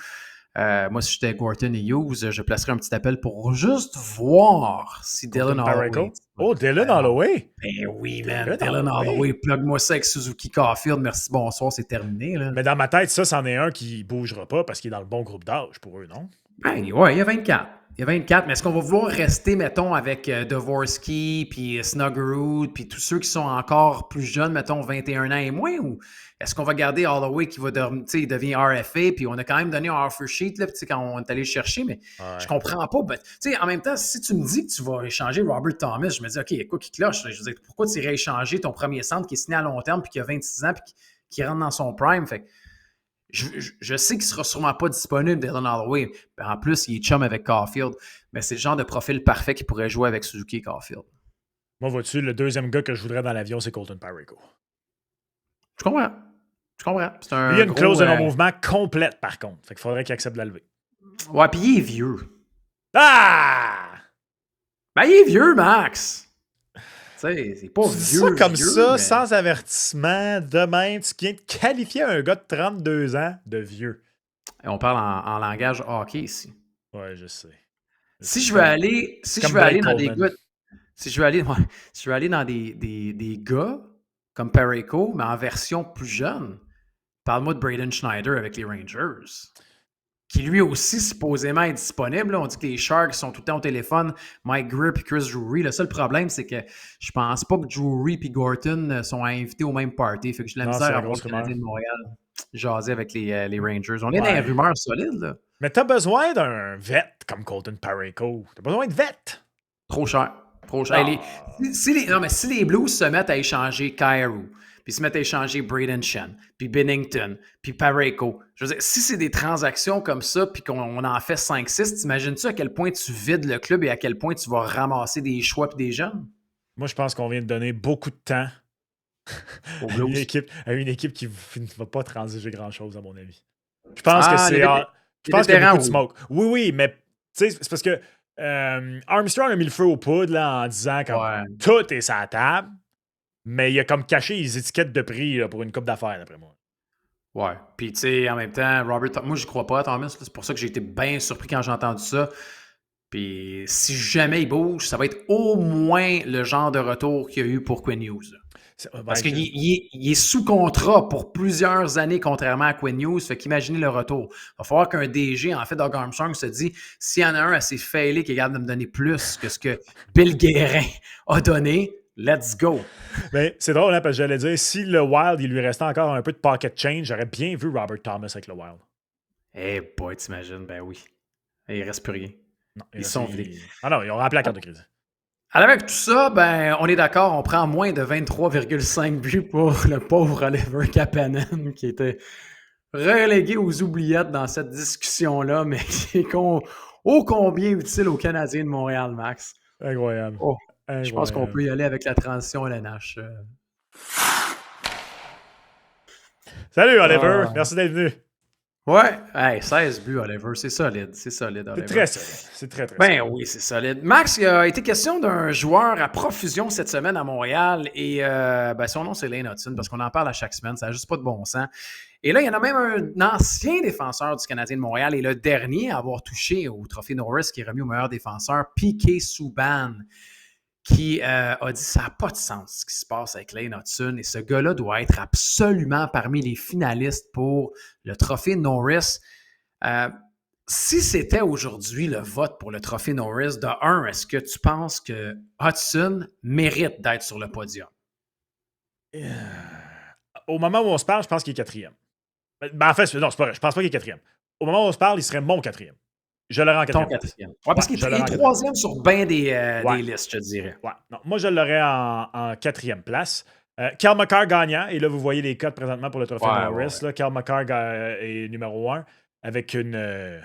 moi, si j'étais Gorton et Hughes, je placerais un petit appel pour juste voir si Dylan Holloway. Oh, Dylan Holloway! Ben oui, man. Dylan Holloway, plug-moi ça avec Suzuki Caulfield. Merci, bonsoir, c'est terminé. Là. Mais dans ma tête, ça, c'en est un qui bougera pas parce qu'il est dans le bon groupe d'âge pour eux, non? Ben, ouais, il y a 24. Il y a 24, mais est-ce qu'on va vouloir rester, mettons, avec Dvorsky, puis Snuggerud, puis tous ceux qui sont encore plus jeunes, mettons, 21 ans et moins, ou est-ce qu'on va garder Holloway qui va il devient RFA, puis on a quand même donné un offer sheet là, quand on est allé le chercher, mais je comprends pas. Ben, en même temps, si tu me dis que tu vas échanger Robert Thomas, je me dis, OK, il y a quoi qui cloche? Là? Je veux dire, pourquoi tu irais échanger ton premier centre qui est signé à long terme, puis qui a 26 ans, puis qui rentre dans son prime? Fait que, je sais qu'il ne sera sûrement pas disponible, Dylan Holloway. En plus, il est chum avec Caulfield. Mais c'est le genre de profil parfait qui pourrait jouer avec Suzuki et Caulfield. Moi, vois-tu, le deuxième gars que je voudrais dans l'avion, c'est Colton Parayko. Je comprends. C'est un il y a une clause de non-mouvement complète, par contre. Fait qu'il faudrait qu'il accepte de la lever. Ouais, puis il est vieux. Ah! Ben, il est vieux, Max. Tu sais, c'est pas vieux. Ça comme vieux, ça, mais... sans avertissement, demain, tu viens de qualifier un gars de 32 ans de vieux. Et on parle en langage hockey ici. Ouais, je sais. Si je veux aller dans des gars... Si je veux aller dans des gars comme Parayko, mais en version plus jeune, parle-moi de Braden Schneider avec les Rangers, qui lui aussi supposément est disponible. Là. On dit que les Sharks sont tout le temps au téléphone, Mike Greer et Chris Drury. Le seul problème, c'est que je pense pas que Drury et Gorton sont invités au même party. Fait que j'ai de la misère à voir le Canadien de Montréal jaser avec les Rangers. On est dans les rumeurs solides. Là. Mais t'as besoin d'un vet comme Colton Parayko. T'as besoin de vet. Trop cher. Si les Blues se mettent à échanger Kyrou, puis se mettent à échanger Braden Shen, puis Bennington, puis Parayko, je veux dire, si c'est des transactions comme ça, puis qu'on en fait 5-6, t'imagines-tu à quel point tu vides le club et à quel point tu vas ramasser des choix et des jeunes? Moi, je pense qu'on vient de donner beaucoup de temps à une équipe qui ne va pas transiger grand-chose, à mon avis. Je pense que c'est... Je pense qu'il y a beaucoup de smoke. Oui, mais tu sais, c'est parce que Armstrong a mis le feu aux poudres là, en disant que tout est sur la table, mais il a comme caché les étiquettes de prix là, pour une coupe d'affaires, d'après moi. Ouais. Puis, tu sais, en même temps, moi, je crois pas à Thomas. C'est pour ça que j'ai été bien surpris quand j'ai entendu ça. Puis, si jamais il bouge, ça va être au moins le genre de retour qu'il y a eu pour Quinn Hughes. Parce qu'il est sous contrat pour plusieurs années, contrairement à Quinn Hughes. Fait qu'imaginez le retour. Il va falloir qu'un DG, en fait, Doug Armstrong, se dit s'il y en a un assez failé qui est capable de me donner plus que ce que Bill Guérin a donné, let's go. Ben, c'est drôle, hein, parce que j'allais dire, si le Wild, il lui restait encore un peu de pocket change, j'aurais bien vu Robert Thomas avec le Wild. Eh boy, t'imagines, ben oui. Il reste plus rien. Non, ils sont vidés. Ah non, ils ont rempli la carte de crédit. Alors avec tout ça, ben, on est d'accord, on prend moins de 23,5 buts pour le pauvre Oliver Kapanen qui était relégué aux oubliettes dans cette discussion-là, mais qui est ô combien utile aux Canadiens de Montréal, Max. Incroyable. Je pense qu'on peut y aller avec la transition LNH. Salut Oliver, merci d'être venu. Ouais, hey, 16 buts, Oliver, c'est solide, Oliver. C'est très solide, c'est très Ben solide. Oui, c'est solide. Max, il a été question d'un joueur à profusion cette semaine à Montréal et son nom c'est Lane Hutson parce qu'on en parle à chaque semaine, ça n'a juste pas de bon sens. Et là, il y en a même un ancien défenseur du Canadien de Montréal et le dernier à avoir touché au trophée Norris qui est remis au meilleur défenseur, Piquet Souban, qui a dit ça n'a pas de sens ce qui se passe avec Lane Hutson et ce gars-là doit être absolument parmi les finalistes pour le trophée Norris. Si c'était aujourd'hui le vote pour le trophée Norris, de 1, est-ce que tu penses que Hutson mérite d'être sur le podium? Au moment où on se parle, je pense qu'il est quatrième. Ben, en fait, non, c'est pas vrai. Je pense pas qu'il est quatrième. Au moment où on se parle, il serait mon quatrième. Je l'aurais en quatrième. Ton quatrième. Ouais, parce qu'il est troisième sur bien des listes, je te dirais. Ouais. Non, moi, je l'aurais en quatrième place. Cale Makar gagnant, et là, vous voyez les cotes présentement pour le trophée Norris. Là, Cale Makar est numéro 1 avec une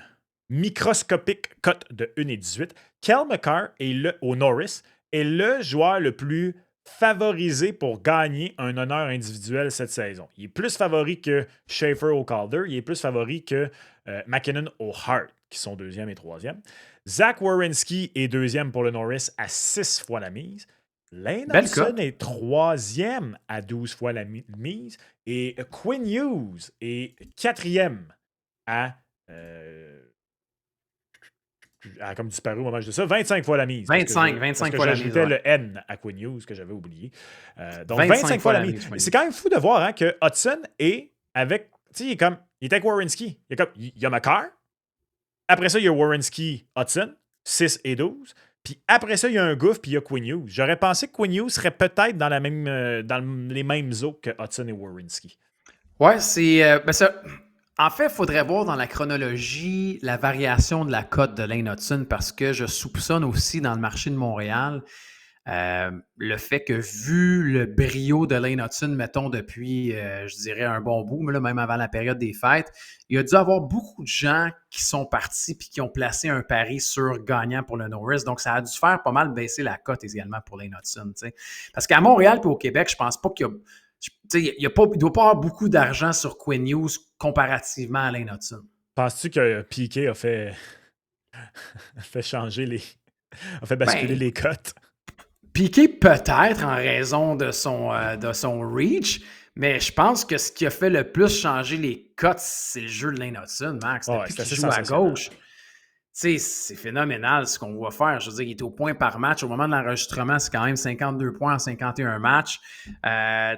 microscopique cote de 1,18. Cale Makar au Norris est le joueur le plus favorisé pour gagner un honneur individuel cette saison. Il est plus favori que Schaefer au Calder, il est plus favori que McKinnon au Hart. qui sont deuxième et troisième. Zach Werenski est deuxième pour le Norris à 6 fois la mise. Lane Belle Hudson cote. est troisième à 12 fois la mise. Et Quinn Hughes est quatrième à... a comme disparu au moment de ça, 25 fois la mise. 25 parce que fois la mise. j'ajoutais Ouais. le N à Quinn Hughes que j'avais oublié. Donc 25 fois la mise. ouais. C'est quand même fou de voir hein, que Hudson est avec. Tu sais, il est avec Werenski. Il y a Makar. Après ça, il y a Werenski Hudson, 6 et 12. Puis après ça, il y a un gouffre, puis il y a Quinn Hughes. J'aurais pensé que Quinn Hughes serait peut-être dans les mêmes eaux que Hudson et Werenski. Ouais, c'est. En fait, il faudrait voir dans la chronologie la variation de la cote de Lane Hudson parce que je soupçonne aussi dans le marché de Montréal le fait que vu le brio de Lane Hudson, mettons depuis, je dirais, un bon bout, mais là, même avant la période des fêtes, il y a dû avoir beaucoup de gens qui sont partis et qui ont placé un pari sur gagnant pour le Norris. Donc, ça a dû faire pas mal baisser la cote également pour Lane Hudson. T'sais. Parce qu'à Montréal et au Québec, je pense pas qu'il y a. Il ne doit pas avoir beaucoup d'argent sur Quinn Hughes comparativement à Lane Hudson. Penses-tu que Piquet a fait changer a fait basculer les cotes? Piquet peut-être en raison de son reach, mais je pense que ce qui a fait le plus changer les cotes, c'est le jeu de Lane Hudson, Max. Depuis qu'il joue à gauche, c'est phénoménal ce qu'on voit faire. Je veux dire, il est au point par match. Au moment de l'enregistrement, c'est quand même 52 points en 51 matchs.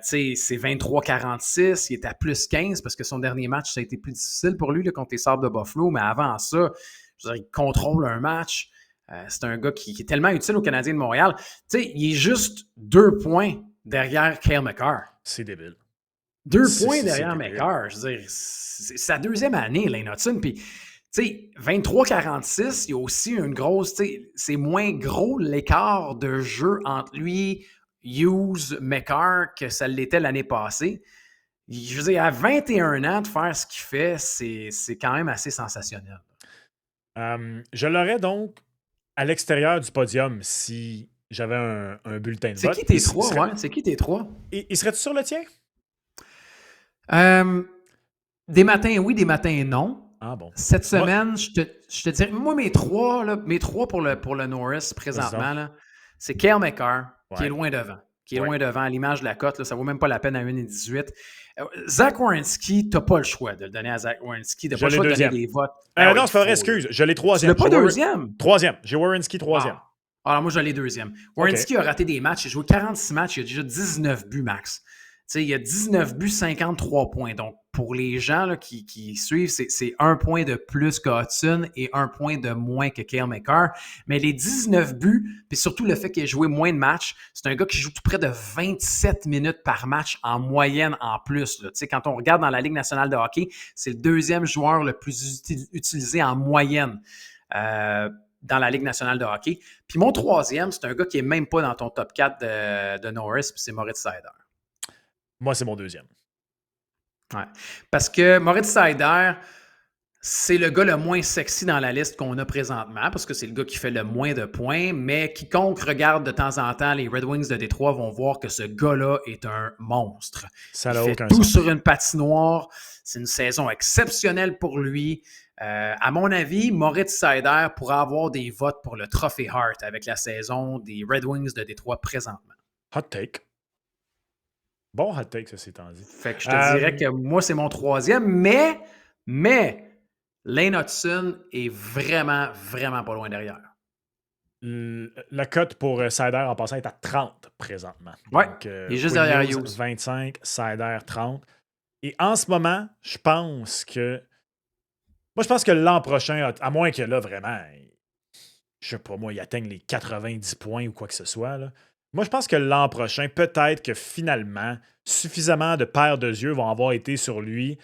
C'est 23-46. Il est à plus 15 parce que son dernier match, ça a été plus difficile pour lui là, contre les Sabres de Buffalo. Mais avant ça, je veux dire, il contrôle un match. C'est un gars qui est tellement utile aux Canadiens de Montréal. Il est juste 2 points derrière Cale Makar. C'est débile. 2 points derrière Makar. Je veux dire, c'est sa deuxième année, Lane Hudson. Puis, 23-46, il y a aussi une grosse... C'est moins gros l'écart de jeu entre lui, Hughes, Makar que ça l'était l'année passée. Je veux dire, à 21 ans, de faire ce qu'il fait, c'est quand même assez sensationnel. Je l'aurais donc à l'extérieur du podium si j'avais un bulletin de vote. C'est qui tes trois, ouais? C'est qui tes trois? Il serait-tu sur le tien? Des matins oui, des matins non. Ah bon. Cette semaine, je te dirais, moi, mes trois pour le Norris présentement, là, c'est Cale Makar, qui est loin devant. Loin devant à l'image de la cote. Là, ça ne vaut même pas la peine à 1,18. Zach Werenski, tu n'as pas le choix de le donner à Zach Werenski. Tu n'as pas le choix de donner des votes. Non, c'est pas vrai, excuse. Je l'ai troisième. Tu l'as pas deuxième? Troisième. J'ai Werenski troisième. Alors, moi, je l'ai deuxième. Werenski a raté des matchs. Il a joué 46 matchs. Il a déjà 19 buts max. Il y a 19 buts, 53 points. Donc, pour les gens là, qui suivent, c'est 1 point de plus que Hudson et 1 point de moins que Cale Makar. Mais les 19 buts, puis surtout le fait qu'il ait joué moins de matchs, c'est un gars qui joue tout près de 27 minutes par match en moyenne en plus. Là. Quand on regarde dans la Ligue nationale de hockey, c'est le deuxième joueur le plus utilisé en moyenne dans la Ligue nationale de hockey. Puis mon troisième, c'est un gars qui n'est même pas dans ton top 4 de Norris, puis c'est Moritz Seider. Moi, c'est mon deuxième. Ouais. Parce que Moritz Seider, c'est le gars le moins sexy dans la liste qu'on a présentement, parce que c'est le gars qui fait le moins de points, mais quiconque regarde de temps en temps les Red Wings de Détroit vont voir que ce gars-là est un monstre. Ça Il n'a fait aucun tout sens. sur une patinoire. C'est une saison exceptionnelle pour lui. À mon avis, Moritz Seider pourra avoir des votes pour le Trophée Hart avec la saison des Red Wings de Détroit présentement. Hot take. Bon hot take, ça s'est dit. Fait que je te dirais que moi, c'est mon troisième, mais Lane Hudson est vraiment, vraiment pas loin derrière. La cote pour Seider en passant est à 30 présentement. Oui, il est juste derrière Hughes. 25, Seider 30. Et en ce moment, je pense que l'an prochain, à moins que là, vraiment, je sais pas moi, il atteigne les 90 points ou quoi que ce soit, là. Moi, je pense que l'an prochain, peut-être que finalement, suffisamment de paires de yeux vont avoir été sur lui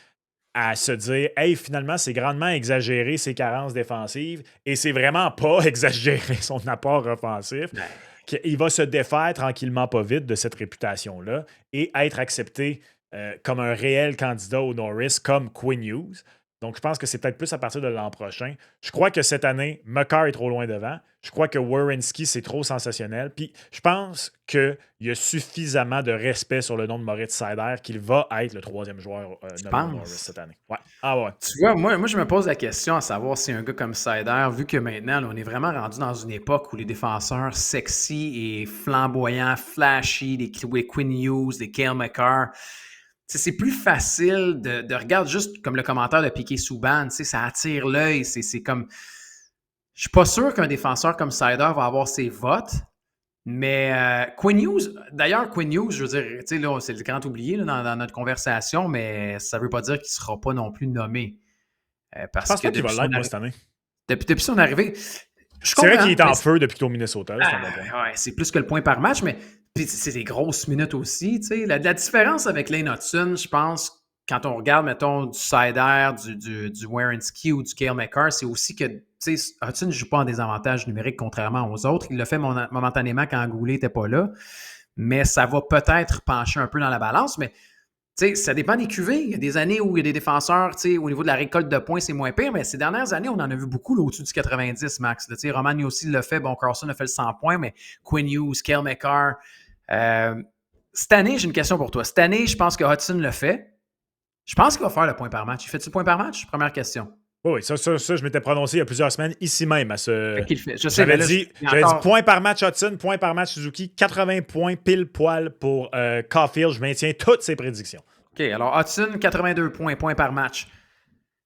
à se dire « Hey, finalement, c'est grandement exagéré ses carences défensives et c'est vraiment pas exagéré son apport offensif. » Il va se défaire tranquillement pas vite de cette réputation-là et être accepté comme un réel candidat au Norris comme Quinn Hughes. Donc, je pense que c'est peut-être plus à partir de l'an prochain. Je crois que cette année, Makar est trop loin devant. Je crois que Werenski, c'est trop sensationnel. Puis, je pense qu'il y a suffisamment de respect sur le nom de Moritz Seider qu'il va être le troisième joueur Tu nommé au Norris penses? cette année. Ouais. Ah ouais. Tu vois, moi, je me pose la question à savoir si un gars comme Sider, vu que maintenant, là, on est vraiment rendu dans une époque où les défenseurs sexy et flamboyants, flashy, des Quinn Hughes, des Cale Makar, c'est plus facile de regarder juste comme le commentaire de Piquet Souban, ça attire l'œil, c'est comme... Je suis pas sûr qu'un défenseur comme Sider va avoir ses votes, mais Quinn Hughes, d'ailleurs, Quinn Hughes, je veux dire, tu sais, là, c'est le grand oublié là, dans notre conversation, mais ça veut pas dire qu'il sera pas non plus nommé. Je Parce pense que pas qu'il va l'être, moi, cette année. depuis son arrivée, je C'est vrai comprends. qu'il est en feu depuis qu'il est au Minnesota. C'est un bon point. Ouais, c'est plus que le point par match, mais puis c'est des grosses minutes aussi. Tu sais. La différence avec Lane Hudson, je pense, quand on regarde, mettons, du Sider, du Werenski ou du Cale Makar, c'est aussi que Hudson ne joue pas en désavantage numérique contrairement aux autres. Il l'a fait momentanément quand Goulet n'était pas là, mais ça va peut-être pencher un peu dans la balance. Mais ça dépend des QV. Il y a des années où il y a des défenseurs, au niveau de la récolte de points, c'est moins pire, mais ces dernières années, on en a vu beaucoup là, au-dessus du 90, Max. Là, Roman aussi l'a fait. Bon, Carlson a fait le 100 points, mais Quinn Hughes, Cale Makar. Cette année, j'ai une question pour toi. Cette année, je pense que Hudson le fait. Je pense qu'il va faire le point par match. Il fait-tu le point par match? Première question. Oui, ça, je m'étais prononcé il y a plusieurs semaines, ici même, à ce. Fait qu'il le fait. Je sais, J'avais dit point par match Hudson, point par match Suzuki, 80 points pile poil pour Caulfield. Je maintiens toutes ses prédictions. OK, alors Hudson, 82 points, point par match.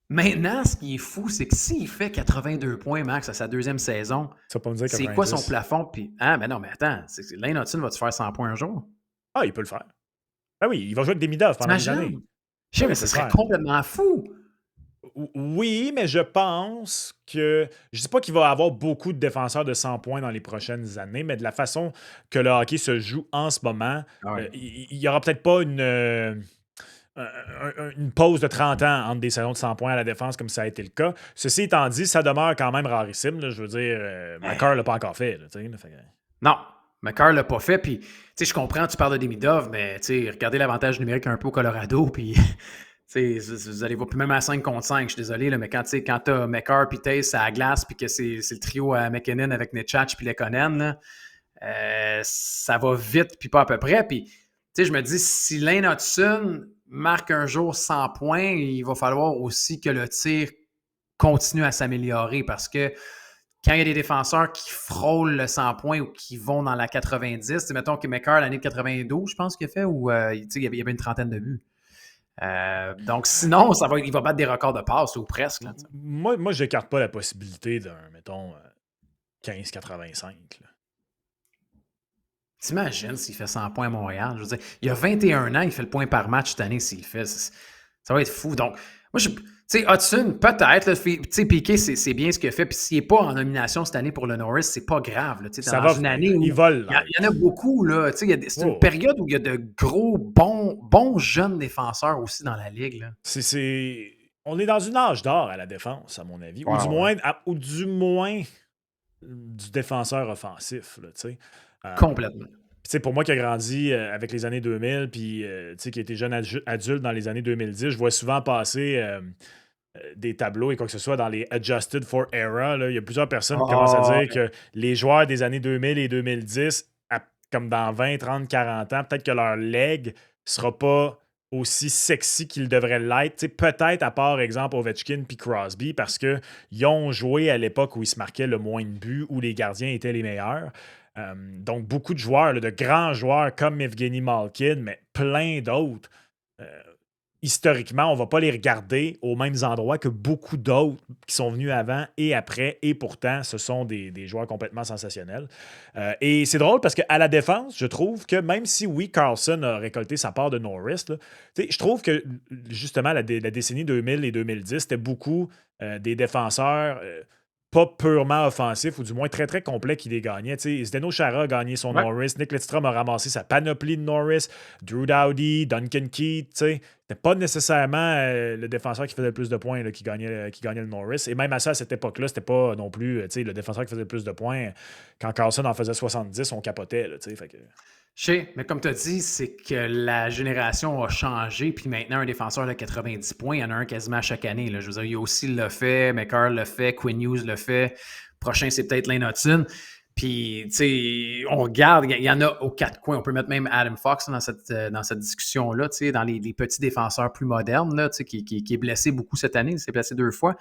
Maintenant, ce qui est fou, c'est que s'il fait 82 points, Max, à sa deuxième saison, ça peut me dire c'est quoi son plafond? Puis, ben non, mais attends, Lane Hudson va-tu faire 100 points un jour? Ah, il peut le faire. Ah oui, il va jouer avec Demidov pendant des années. Je sais, mais ce serait complètement fou. Oui, mais je pense que... Je ne dis pas qu'il va avoir beaucoup de défenseurs de 100 points dans les prochaines années, mais de la façon que le hockey se joue en ce moment, il n'y aura peut-être pas une pause de 30 ans entre des saisons de 100 points à la défense comme ça a été le cas. Ceci étant dit, ça demeure quand même rarissime. Là, je veux dire, Makar ne l'a pas encore fait. Là, non, Makar ne l'a pas fait. Puis, je comprends, tu parles de Demidov, mais regardez l'avantage numérique un peu au Colorado. Puis, vous allez voir plus même à 5 contre 5. Je suis désolé, là, mais quand tu as Makar puis Taze à la glace, puis que c'est le trio à McKinnon avec Netchach puis Lekonen, ça va vite, puis pas à peu près. Puis, je me dis, si Lane Hudson marque un jour 100 points, il va falloir aussi que le tir continue à s'améliorer parce que quand il y a des défenseurs qui frôlent le 100 points ou qui vont dans la 90, mettons que Makar, l'année de 92, je pense qu'il a fait, où il y avait une trentaine de buts. Donc, sinon, il va battre des records de passes ou presque. Là, moi, je n'écarte pas la possibilité d'un, mettons, 15-85. T'imagines s'il fait 100 points à Montréal? Je veux dire, il a 21 ans, il fait le point par match cette année s'il le fait. Ça va être fou. Donc, moi, tu sais, Hudson, peut-être, tu sais, Piquet, c'est bien ce qu'il a fait. Puis s'il n'est pas en nomination cette année pour le Norris, c'est pas grave. Là, ça va une année où il vole. Il y en a beaucoup. Là, c'est une période où il y a de gros, bons jeunes défenseurs aussi dans la Ligue. Là. On est dans une âge d'or à la défense, à mon avis. Ou du moins du défenseur offensif. Là, complètement. Pour moi qui a grandi avec les années 2000 puis qui a été jeune adulte dans les années 2010, je vois souvent passer des tableaux et quoi que ce soit dans les Adjusted for Era. Là. Il y a plusieurs personnes qui commencent à dire que les joueurs des années 2000 et 2010, comme dans 20, 30, 40 ans, peut-être que leur leg ne sera pas aussi sexy qu'il devrait l'être. Peut-être à part, exemple, Ovechkin puis Crosby, parce qu'ils ont joué à l'époque où ils se marquaient le moins de buts, où les gardiens étaient les meilleurs. Donc, beaucoup de joueurs, là, de grands joueurs comme Evgeny Malkin, mais plein d'autres. Historiquement, on ne va pas les regarder aux mêmes endroits que beaucoup d'autres qui sont venus avant et après, et pourtant, ce sont des joueurs complètement sensationnels. Et c'est drôle parce qu'à la défense, je trouve que même si, oui, Carlson a récolté sa part de Norris, là, je trouve que, justement, la décennie 2000 et 2010, c'était beaucoup des défenseurs... pas purement offensif, ou du moins très, très complet qui les gagnait. Zdeno Chara a gagné son Norris, Nick Lidstrom a ramassé sa panoplie de Norris, Drew Doughty, Duncan Keith, C'était pas nécessairement le défenseur qui faisait le plus de points là, qui gagnait le Norris. Et même à ça, à cette époque-là, c'était pas non plus le défenseur qui faisait le plus de points. Quand Carlson en faisait 70, on capotait. Là, fait que... Je sais, mais comme tu as dit, c'est que la génération a changé, puis maintenant, un défenseur de 90 points, il y en a un quasiment chaque année. Là. Je veux dire, Yossi le fait, McCarr le fait, Quinn Hughes le fait. Prochain, c'est peut-être Lane Hudson. Puis, tu sais, on regarde, il y en a aux quatre coins. On peut mettre même Adam Fox dans cette discussion-là, tu sais, dans les petits défenseurs plus modernes, là, tu sais, qui est blessé beaucoup cette année. Il s'est blessé 2 fois.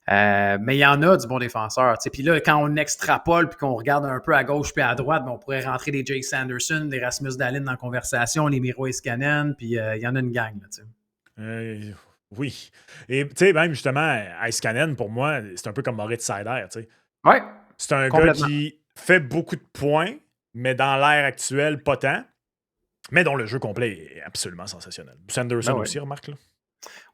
Mais il y en a du bon défenseur. Tu sais. Puis là, quand on extrapole puis qu'on regarde un peu à gauche puis à droite, ben, on pourrait rentrer des Jake Sanderson, des Rasmus Dahlin dans la conversation, les Miro Iskanen, puis il y en a une gang. Là, tu sais. Oui. Et tu sais, même justement, Iskanen, pour moi, c'est un peu comme Moritz Seider. Tu sais. Ouais, c'est un gars qui fait beaucoup de points, mais dans l'ère actuelle, pas tant. Mais dont le jeu complet est absolument sensationnel. Sanderson aussi, remarque là.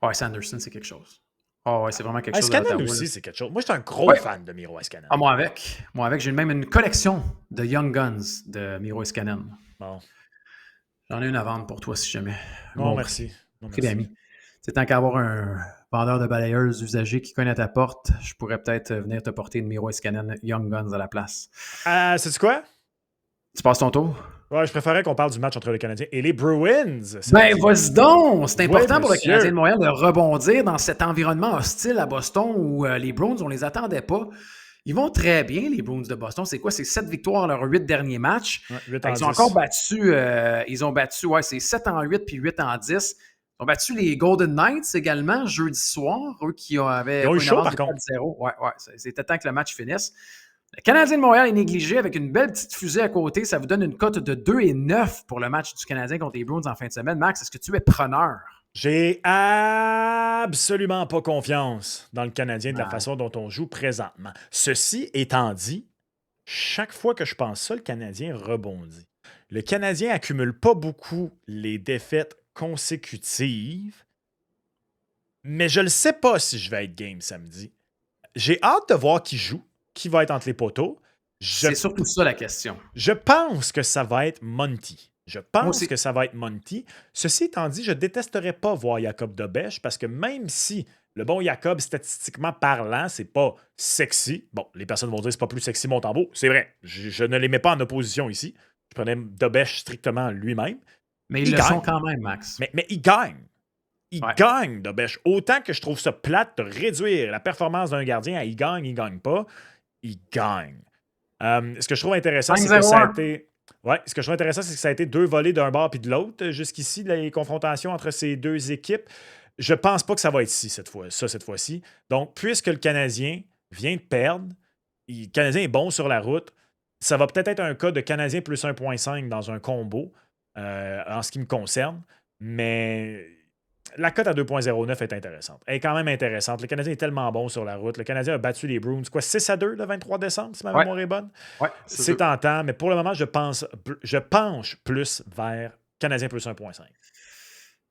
Ouais, Sanderson, c'est quelque chose. Oh, ouais, c'est vraiment quelque chose. Iskanen aussi, c'est quelque chose. Moi, je suis un gros fan de Miro Iskanen. Ah, moi avec, j'ai même une collection de Young Guns de Miro Iskanen. Bon. J'en ai une à vendre pour toi si jamais. Non, merci. Prix d'amis. C'est tant qu'à avoir un vendeur de balayeuses usagées qui connaît ta porte, je pourrais peut-être venir te porter une Miro Iskanen Young Guns à la place. Sais-tu quoi? Tu passes ton tour? Ouais, je préférais qu'on parle du match entre les Canadiens et les Bruins. Ben, vas-y donc! C'est important pour le Canadien de Montréal de rebondir dans cet environnement hostile à Boston où les Bruins, on les attendait pas. Ils vont très bien, les Bruins de Boston. C'est quoi? C'est 7 victoires à leurs 8 derniers matchs. Ouais, ils ont encore battu, c'est 7-8 puis 8-10. Ils ont battu les Golden Knights également jeudi soir, eux qui avaient eu chaud par contre. 4-0. Ouais, c'était temps que le match finisse. Le Canadien de Montréal est négligé avec une belle petite fusée à côté. Ça vous donne une cote de 2,9 pour le match du Canadien contre les Bruins en fin de semaine. Max, est-ce que tu es preneur? J'ai absolument pas confiance dans le Canadien de la façon dont on joue présentement. Ceci étant dit, chaque fois que je pense ça, le Canadien rebondit. Le Canadien accumule pas beaucoup les défaites consécutives, mais je ne sais pas si je vais être game samedi. J'ai hâte de voir qui joue, qui va être entre les poteaux. C'est surtout ça la question. Je pense que ça va être Monty. Ceci étant dit, je ne détesterais pas voir Jacob Dobèche parce que même si le bon Jacob, statistiquement parlant, c'est pas sexy. Bon, les personnes vont dire que c'est pas plus sexy Montembeault. C'est vrai. Je ne les mets pas en opposition ici. Je prenais Dobèche strictement lui-même. Mais ils le sont quand même, Max. Mais il gagne. Il gagne, Dobèche. Autant que je trouve ça plate de réduire la performance d'un gardien à il gagne pas. Il gagne. Ce que je trouve intéressant, c'est que ça a été... Ouais, ce que je trouve intéressant, c'est que ça a été 2 volées d'un bord puis de l'autre jusqu'ici, les confrontations entre ces 2 équipes. Je pense pas que ça va être cette fois-ci. Donc, puisque le Canadien vient de perdre, le Canadien est bon sur la route, ça va peut-être être un cas de Canadien plus 1.5 dans un combo en ce qui me concerne, mais la cote à 2.09 est intéressante. Elle est quand même intéressante. Le Canadien est tellement bon sur la route. Le Canadien a battu les Bruins, 6-2 le 23 décembre, si ma mémoire est bonne. Ouais, c'est tentant, mais pour le moment, je penche plus vers Canadien plus 1.5.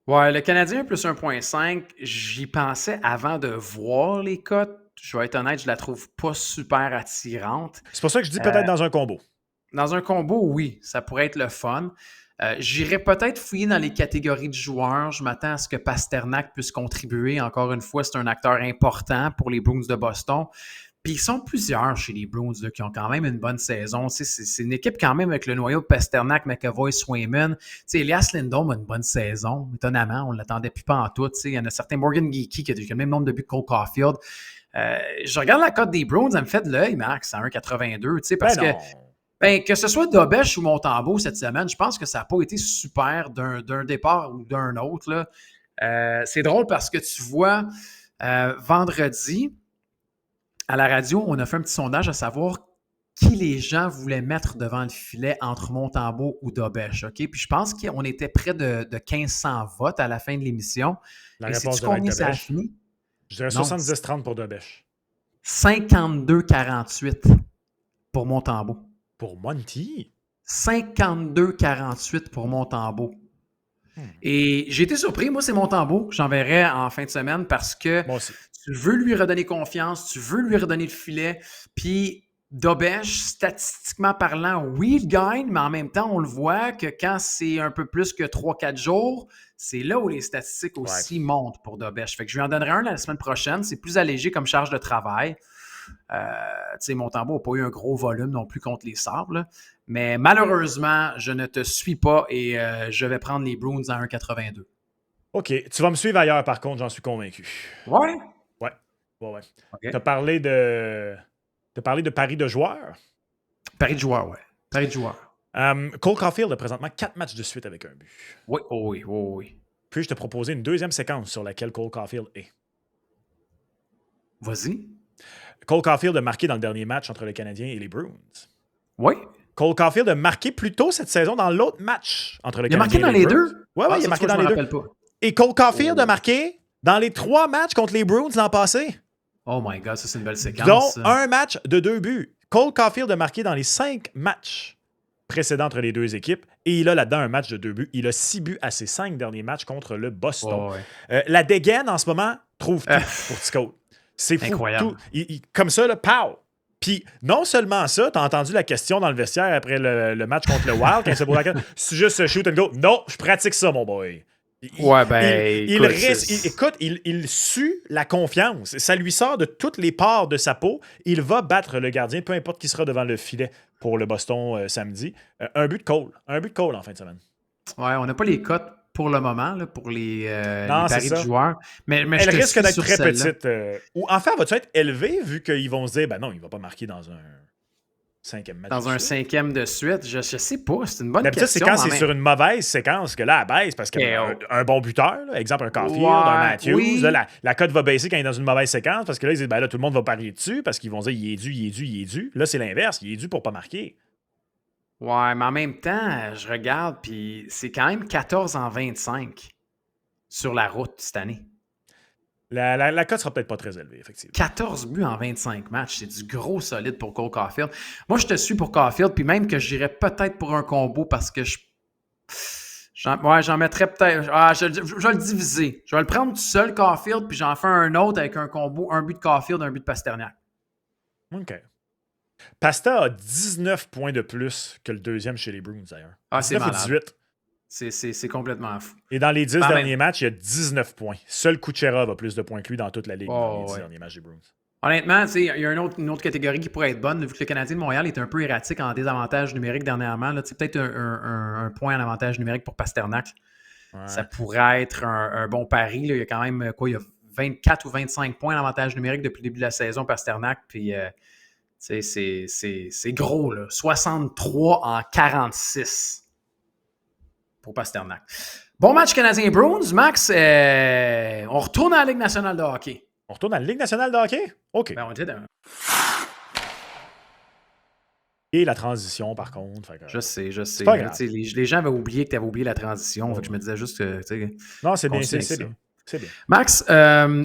Ouais, le Canadien plus 1.5, j'y pensais avant de voir les cotes. Je vais être honnête, je la trouve pas super attirante. C'est pour ça que je dis peut-être dans un combo. Dans un combo, oui, ça pourrait être le fun. J'irais peut-être fouiller dans les catégories de joueurs. Je m'attends à ce que Pasternak puisse contribuer. Encore une fois, c'est un acteur important pour les Bruins de Boston. Puis ils sont plusieurs chez les Bruins là, qui ont quand même une bonne saison. C'est une équipe quand même avec le noyau de Pasternak, McAvoy, Swayman. Elias Lindholm a une bonne saison. Étonnamment, on ne l'attendait plus pas en tout. Il y en a certains, Morgan Geekie qui a le même nombre de buts que Cole Caulfield. Je regarde la cote des Bruins, ça me fait de l'œil, Max, à 1,82. Parce que ce soit Dobèche ou Montembeault cette semaine, je pense que ça n'a pas été super d'un départ ou d'un autre. Là. C'est drôle parce que tu vois, vendredi, à la radio, on a fait un petit sondage à savoir qui les gens voulaient mettre devant le filet entre Montembeault ou Dobèche. Okay? Puis je pense qu'on était près de 1500 votes à la fin de l'émission. La réponse devrait être Dobèche. Je dirais 70-30 pour Dobèche. 52-48 pour Montembeault. Pour Monty? 52-48 pour Montembeault. Et j'ai été surpris. Moi, c'est Montembeault que j'enverrai en fin de semaine parce que tu veux lui redonner confiance, tu veux lui redonner le filet. Puis Dobesh, statistiquement parlant, oui, il gagne, mais en même temps, on le voit que quand c'est un peu plus que 3-4 jours, c'est là où les statistiques Ouais. aussi montent pour Dobesh. Fait que je lui en donnerai un la semaine prochaine. C'est plus allégé comme charge de travail. Tu sais, Montembeau n'a pas eu un gros volume non plus contre les Sabres. Là. Mais malheureusement, je ne te suis pas et je vais prendre les Bruins à 1,82. OK. Tu vas me suivre ailleurs, par contre, j'en suis convaincu. Ouais? Ouais. Ouais. OK. Tu as parlé de paris de joueurs. Paris de joueur, ouais. Paris de joueur. Cole Caulfield a présentement 4 matchs de suite avec un but. Oui, oh oui, oh oui. Puis-je te proposer une deuxième séquence sur laquelle Cole Caulfield est? Vas-y. Cole Caulfield a marqué dans le dernier match entre le Canadien et les Bruins. Oui. Cole Caulfield a marqué plus tôt cette saison dans l'autre match entre le Il a marqué Canadien dans et les les Bruins. deux? Oui, il a marqué dans les deux. Pas. Et Cole Caulfield a marqué dans les 3 matchs contre les Bruins l'an passé. Oh my God, ça c'est une belle séquence. Dont un match de 2 buts. Cole Caulfield a marqué dans les 5 matchs précédents entre les deux équipes. Et il a là-dedans un match de 2 buts. Il a 6 buts à ses 5 derniers matchs contre le Boston. Oh, ouais. La dégaine, en ce moment, trouve tout pour T-Cole. C'est fou. Incroyable. Tout. Comme ça, là, pow! Puis, non seulement ça, t'as entendu la question dans le vestiaire après le match contre le Wild, quand il se pose la question, c'est juste shoot and go. Non, je pratique ça, mon boy. Il sue la confiance. Ça lui sort de toutes les parts de sa peau. Il va battre le gardien, peu importe qui sera devant le filet pour le Boston samedi. Un but de Cole. Un but de Cole en fin de semaine. Ouais, on n'a pas les cotes pour le moment, là, pour les paris de joueurs. Mais elle risque d'être très celle-là. petite. Ou en fait, elle va-tu être élevée vu qu'ils vont se dire, ben non, il ne va pas marquer dans un 5e match. Dans un 5e de suite, je sais pas. C'est une bonne D'habitude, question. c'est quand c'est sur une mauvaise séquence que là, elle baisse parce qu'un bon buteur, là, exemple un Caulfield, un Matthews, oui. là, la cote va baisser quand il est dans une mauvaise séquence parce que là, ils disent, ben là, tout le monde va parier dessus parce qu'ils vont dire, il est dû. Là, c'est l'inverse, il est dû pour pas marquer. Ouais, mais en même temps, je regarde, puis c'est quand même 14-25 sur la route cette année. La cote sera peut-être pas très élevée, effectivement. 14 buts en 25 matchs, c'est du gros solide pour Cole Caulfield. Moi, je te suis pour Caulfield, puis même que j'irais peut-être pour un combo parce que j'en mettrais peut-être... je vais le diviser. Je vais le prendre tout seul, Caulfield, puis j'en fais un autre avec un combo, un but de Caulfield, un but de Pasternak. OK. Pasta a 19 points de plus que le deuxième chez les Bruins, d'ailleurs. Ah, c'est malade. 18. C'est complètement fou. Et dans les 10 derniers matchs, il y a 19 points. Seul Kucherov a plus de points que lui dans toute la ligue dans les 10 derniers matchs des Bruins. Honnêtement, il y a une autre catégorie qui pourrait être bonne, vu que le Canadien de Montréal est un peu erratique en désavantage numérique dernièrement. Là, peut-être un point en avantage numérique pour Pasternak. Ouais. Ça pourrait être un bon pari. Là. Il y a quand même il y a 24 ou 25 points d'avantage numérique depuis le début de la saison, Pasternak. Puis c'est gros, là. 63 en 46 pour Pasternak. Bon match Canadien-Bruins. Max, on retourne à la Ligue nationale de hockey. On retourne à la Ligue nationale de hockey? OK. Ben, on était dans... Et la transition, par contre. Je sais. Pas grave. Les gens avaient oublié que tu avais oublié la transition. Fait que je me disais juste que... Non, c'est bien, c'est bien. Max,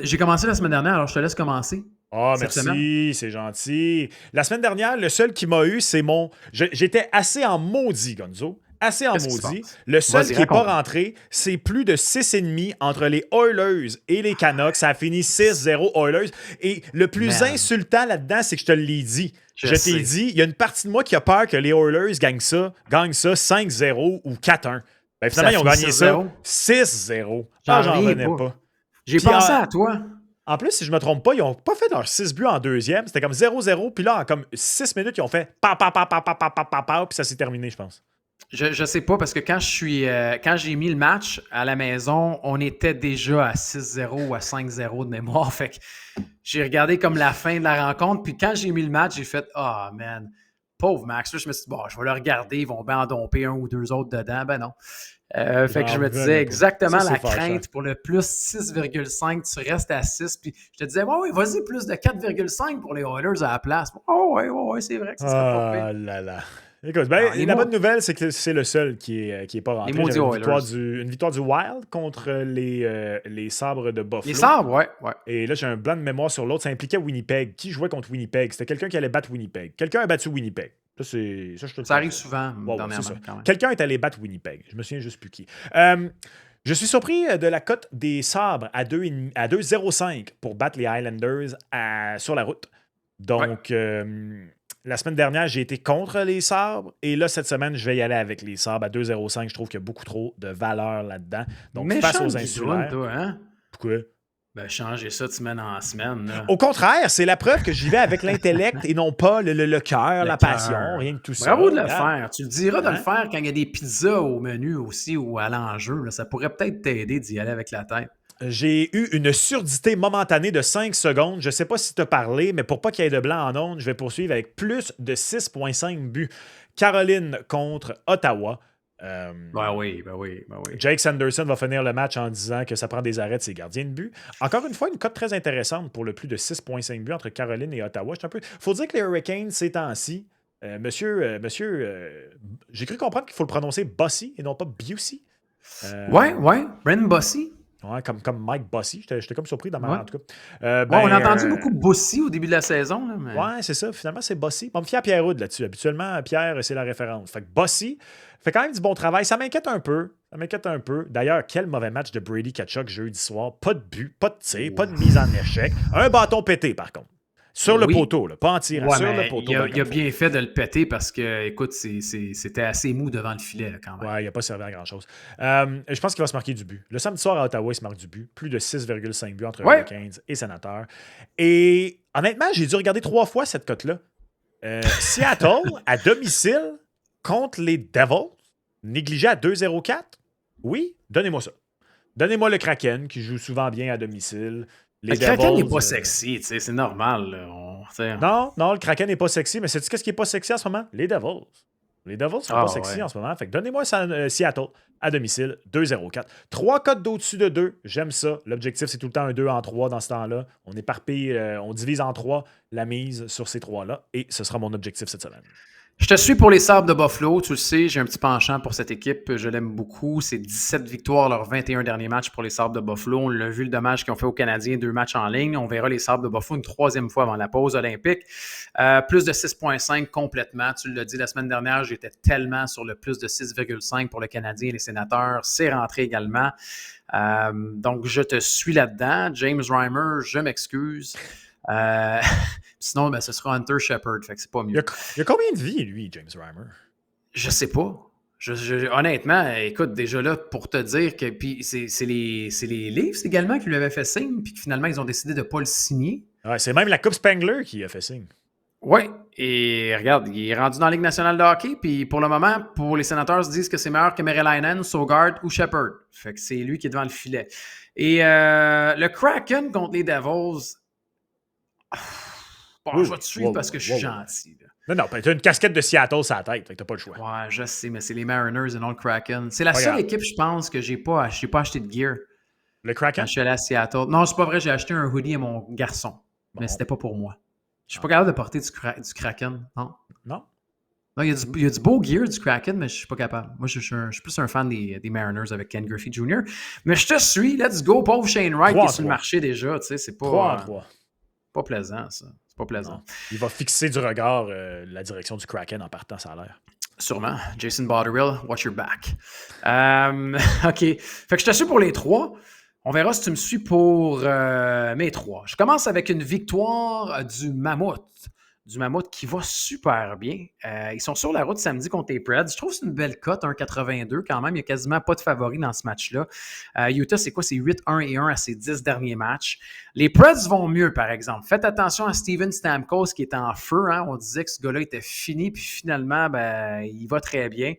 j'ai commencé la semaine dernière, alors je te laisse commencer. Ah, merci, c'est gentil. La semaine dernière, le seul qui m'a eu, c'est mon... J'étais assez en maudit, Gonzo. Assez en maudit. Le seul qui n'est pas rentré, c'est plus de 6,5 entre les Oilers et les Canucks. Ça a fini 6-0 Oilers. Et le plus insultant là-dedans, c'est que je te l'ai dit. Je t'ai dit, il y a une partie de moi qui a peur que les Oilers gagnent ça 5-0 ou 4-1. Ben, finalement, ils ont gagné ça 6-0. J'en revenais pas. J'ai pensé à toi. En plus, si je me trompe pas, ils n'ont pas fait leurs 6 buts en deuxième. C'était comme 0-0. Puis là, en comme 6 minutes, ils ont fait pa puis ça s'est terminé, je pense. Je sais pas, parce que quand j'ai mis le match à la maison, on était déjà à 6-0 ou à 5-0 de mémoire. Fait que j'ai regardé comme la fin de la rencontre. Puis quand j'ai mis le match, j'ai fait « Ah, man, pauvre Max. » Là, je me suis dit « Bon, je vais le regarder. Ils vont bien en domper un ou deux autres dedans. » Ben non. Fait que je me disais exactement la crainte pour le plus 6,5, tu restes à 6. Puis je te disais, ouais, vas-y, plus de 4,5 pour les Oilers à la place. Oh, ouais, c'est vrai que ça serait pas pire. Ah là là. Écoute, la bonne nouvelle, c'est que c'est le seul qui est pas rentré. Une victoire du Wild contre les Sabres de Buffalo. Les Sabres, ouais. Et là, j'ai un blanc de mémoire sur l'autre. Ça impliquait Winnipeg. Qui jouait contre Winnipeg? C'était quelqu'un qui allait battre Winnipeg. Quelqu'un a battu Winnipeg. Ça arrive souvent, dernièrement, quand même. Quelqu'un est allé battre Winnipeg. Je me souviens juste plus qui. Je suis surpris de la cote des Sabres à 2,05 pour battre les Highlanders sur la route. Donc, La semaine dernière, j'ai été contre les Sabres. Et là, cette semaine, je vais y aller avec les Sabres à 2,05. Je trouve qu'il y a beaucoup trop de valeur là-dedans. Donc, face Méchant aux guidoune, insulaires. toi, hein? Pourquoi? Ben, changer ça de semaine en semaine, là. Au contraire, c'est la preuve que j'y vais avec l'intellect et non pas le cœur, la passion, rien que tout ça. Bravo de le Regarde. faire. Tu le diras de le Hein? faire quand il y a des pizzas au menu aussi ou à l'enjeu. Là. Ça pourrait peut-être t'aider d'y aller avec la tête. J'ai eu une surdité momentanée de 5 secondes. Je ne sais pas si tu as parlé, mais pour pas qu'il y ait de blanc en ondes, je vais poursuivre avec plus de 6,5 buts. Caroline contre Ottawa. Ben oui. Jake Sanderson va finir le match en disant que ça prend des arrêts de ses gardiens de but. Encore une fois, une cote très intéressante pour le plus de 6,5 buts entre Caroline et Ottawa. Faut dire que les Hurricanes, ces temps-ci, j'ai cru comprendre qu'il faut le prononcer Bossy et non pas Busey. Ouais. Brendan Bossy. Ouais, comme Mike Bossy. J'étais comme surpris dans ma... Ouais. En tout cas. On a entendu beaucoup Bossy au début de la saison. Là, mais... Ouais, c'est ça. Finalement, c'est Bossy. On me fie à Pierre Houd là-dessus. Habituellement, Pierre, c'est la référence. Fait que Bossy fait quand même du bon travail. Ça m'inquiète un peu. D'ailleurs, quel mauvais match de Brady Tkachuk jeudi soir. Pas de but, pas de tir, pas de mise en échec. Un bâton pété, par contre. Sur le poteau, là, pas en tirant, ouais, sur le poteau. Il a bien fait de le péter parce que, écoute, c'était assez mou devant le filet là, quand même. Ouais, il n'a pas servi à grand-chose. Je pense qu'il va se marquer du but. Le samedi soir à Ottawa, il se marque du but. Plus de 6,5 buts entre Hurricanes et Sénateurs. Et honnêtement, j'ai dû regarder 3 fois cette cote-là. Seattle, à domicile, contre les Devils, négligé à 2,04. Oui, donnez-moi ça. Donnez-moi le Kraken, qui joue souvent bien à domicile. Le Kraken n'est pas sexy, tu sais, c'est normal. Non, le Kraken n'est pas sexy, mais sais-tu qu'est-ce qui n'est pas sexy en ce moment? Les Devils. Les Devils sont pas sexy en ce moment. Fait que donnez-moi Seattle à domicile, 2,04. 3 cotes d'au-dessus de 2, j'aime ça. L'objectif, c'est tout le temps un 2 en 3 dans ce temps-là. On éparpille, on divise en 3 la mise sur ces 3-là. Et ce sera mon objectif cette semaine. Je te suis pour les Sabres de Buffalo, tu le sais, j'ai un petit penchant pour cette équipe, je l'aime beaucoup. C'est 17 victoires leurs 21 derniers matchs pour les Sabres de Buffalo. On l'a vu le dommage qu'ils ont fait aux Canadiens, 2 matchs en ligne. On verra les Sabres de Buffalo une 3e fois avant la pause olympique. Plus de 6,5 complètement. Tu l'as dit la semaine dernière, j'étais tellement sur le plus de 6,5 pour le Canadien et les Sénateurs. C'est rentré également. Donc, je te suis là-dedans. James Reimer, je m'excuse. Sinon, ce sera Hunter Shepard, fait que c'est pas mieux. Il y a combien de vies, lui, James Reimer? Je sais pas. Honnêtement, écoute, déjà là, pour te dire que puis c'est les Leafs également qui lui avaient fait signe, puis que finalement, ils ont décidé de ne pas le signer. Ouais, c'est même la Coupe Spengler qui a fait signe. Oui, et regarde, il est rendu dans la Ligue nationale de hockey, puis pour le moment, pour les Sénateurs, ils se disent que c'est meilleur que Merelainen, Sogard ou Shepard. Fait que c'est lui qui est devant le filet. Et le Kraken contre les Devils... Bon, je vais te suivre parce que je suis gentil. Là. Non, t'as une casquette de Seattle sur la tête, fait que t'as pas le choix. Ouais, je sais, mais c'est les Mariners et non le Kraken. C'est la seule équipe, je pense, que j'ai pas acheté de gear. Le Kraken? Quand je suis allé à Seattle. Non, c'est pas vrai, j'ai acheté un hoodie à mon garçon. Bon. Mais c'était pas pour moi. Je suis pas capable de porter du Kraken, non? Non? Non, il y a du beau gear du Kraken, mais je suis pas capable. Moi, je suis plus un fan des Mariners avec Ken Griffey Jr. Mais je te suis, let's go, pauvre Shane Wright qui est sur le marché déjà, tu sais, c'est pas... 3-3. Pas plaisant, ça. C'est pas plaisant. Non. Il va fixer du regard la direction du Kraken en partant, ça a l'air. Sûrement. Jason Botterill, watch your back. OK. Fait que je te suis pour les 3. On verra si tu me suis pour mes 3. Je commence avec une victoire du Mammouth. Du Mammouth qui va super bien. Ils sont sur la route samedi contre les Preds. Je trouve que c'est une belle cote, 1,82 quand même. Il n'y a quasiment pas de favoris dans ce match-là. Utah, c'est quoi? C'est 8-1 et 1 à ses 10 derniers matchs. Les Preds vont mieux, par exemple. Faites attention à Steven Stamkos qui est en feu. Hein? On disait que ce gars-là était fini, puis finalement, il va très bien.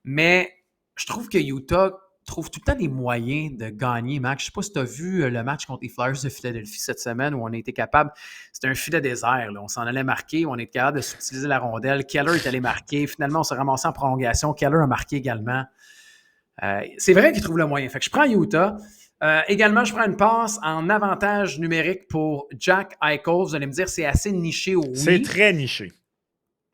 Mais je trouve que Utah trouve tout le temps des moyens de gagner, Max. Je ne sais pas si tu as vu le match contre les Flyers de Philadelphie cette semaine où on a été capable, c'était un filet désert, là. On s'en allait marquer, on est capable de s'utiliser la rondelle. Keller est allé marquer. Finalement, on s'est ramassé en prolongation. Keller a marqué également. C'est vrai qu'il trouve le moyen. Fait que je prends Utah. Également, je prends une passe en avantage numérique pour Jack Eichel. Vous allez me dire, c'est assez niché, oui. C'est très niché.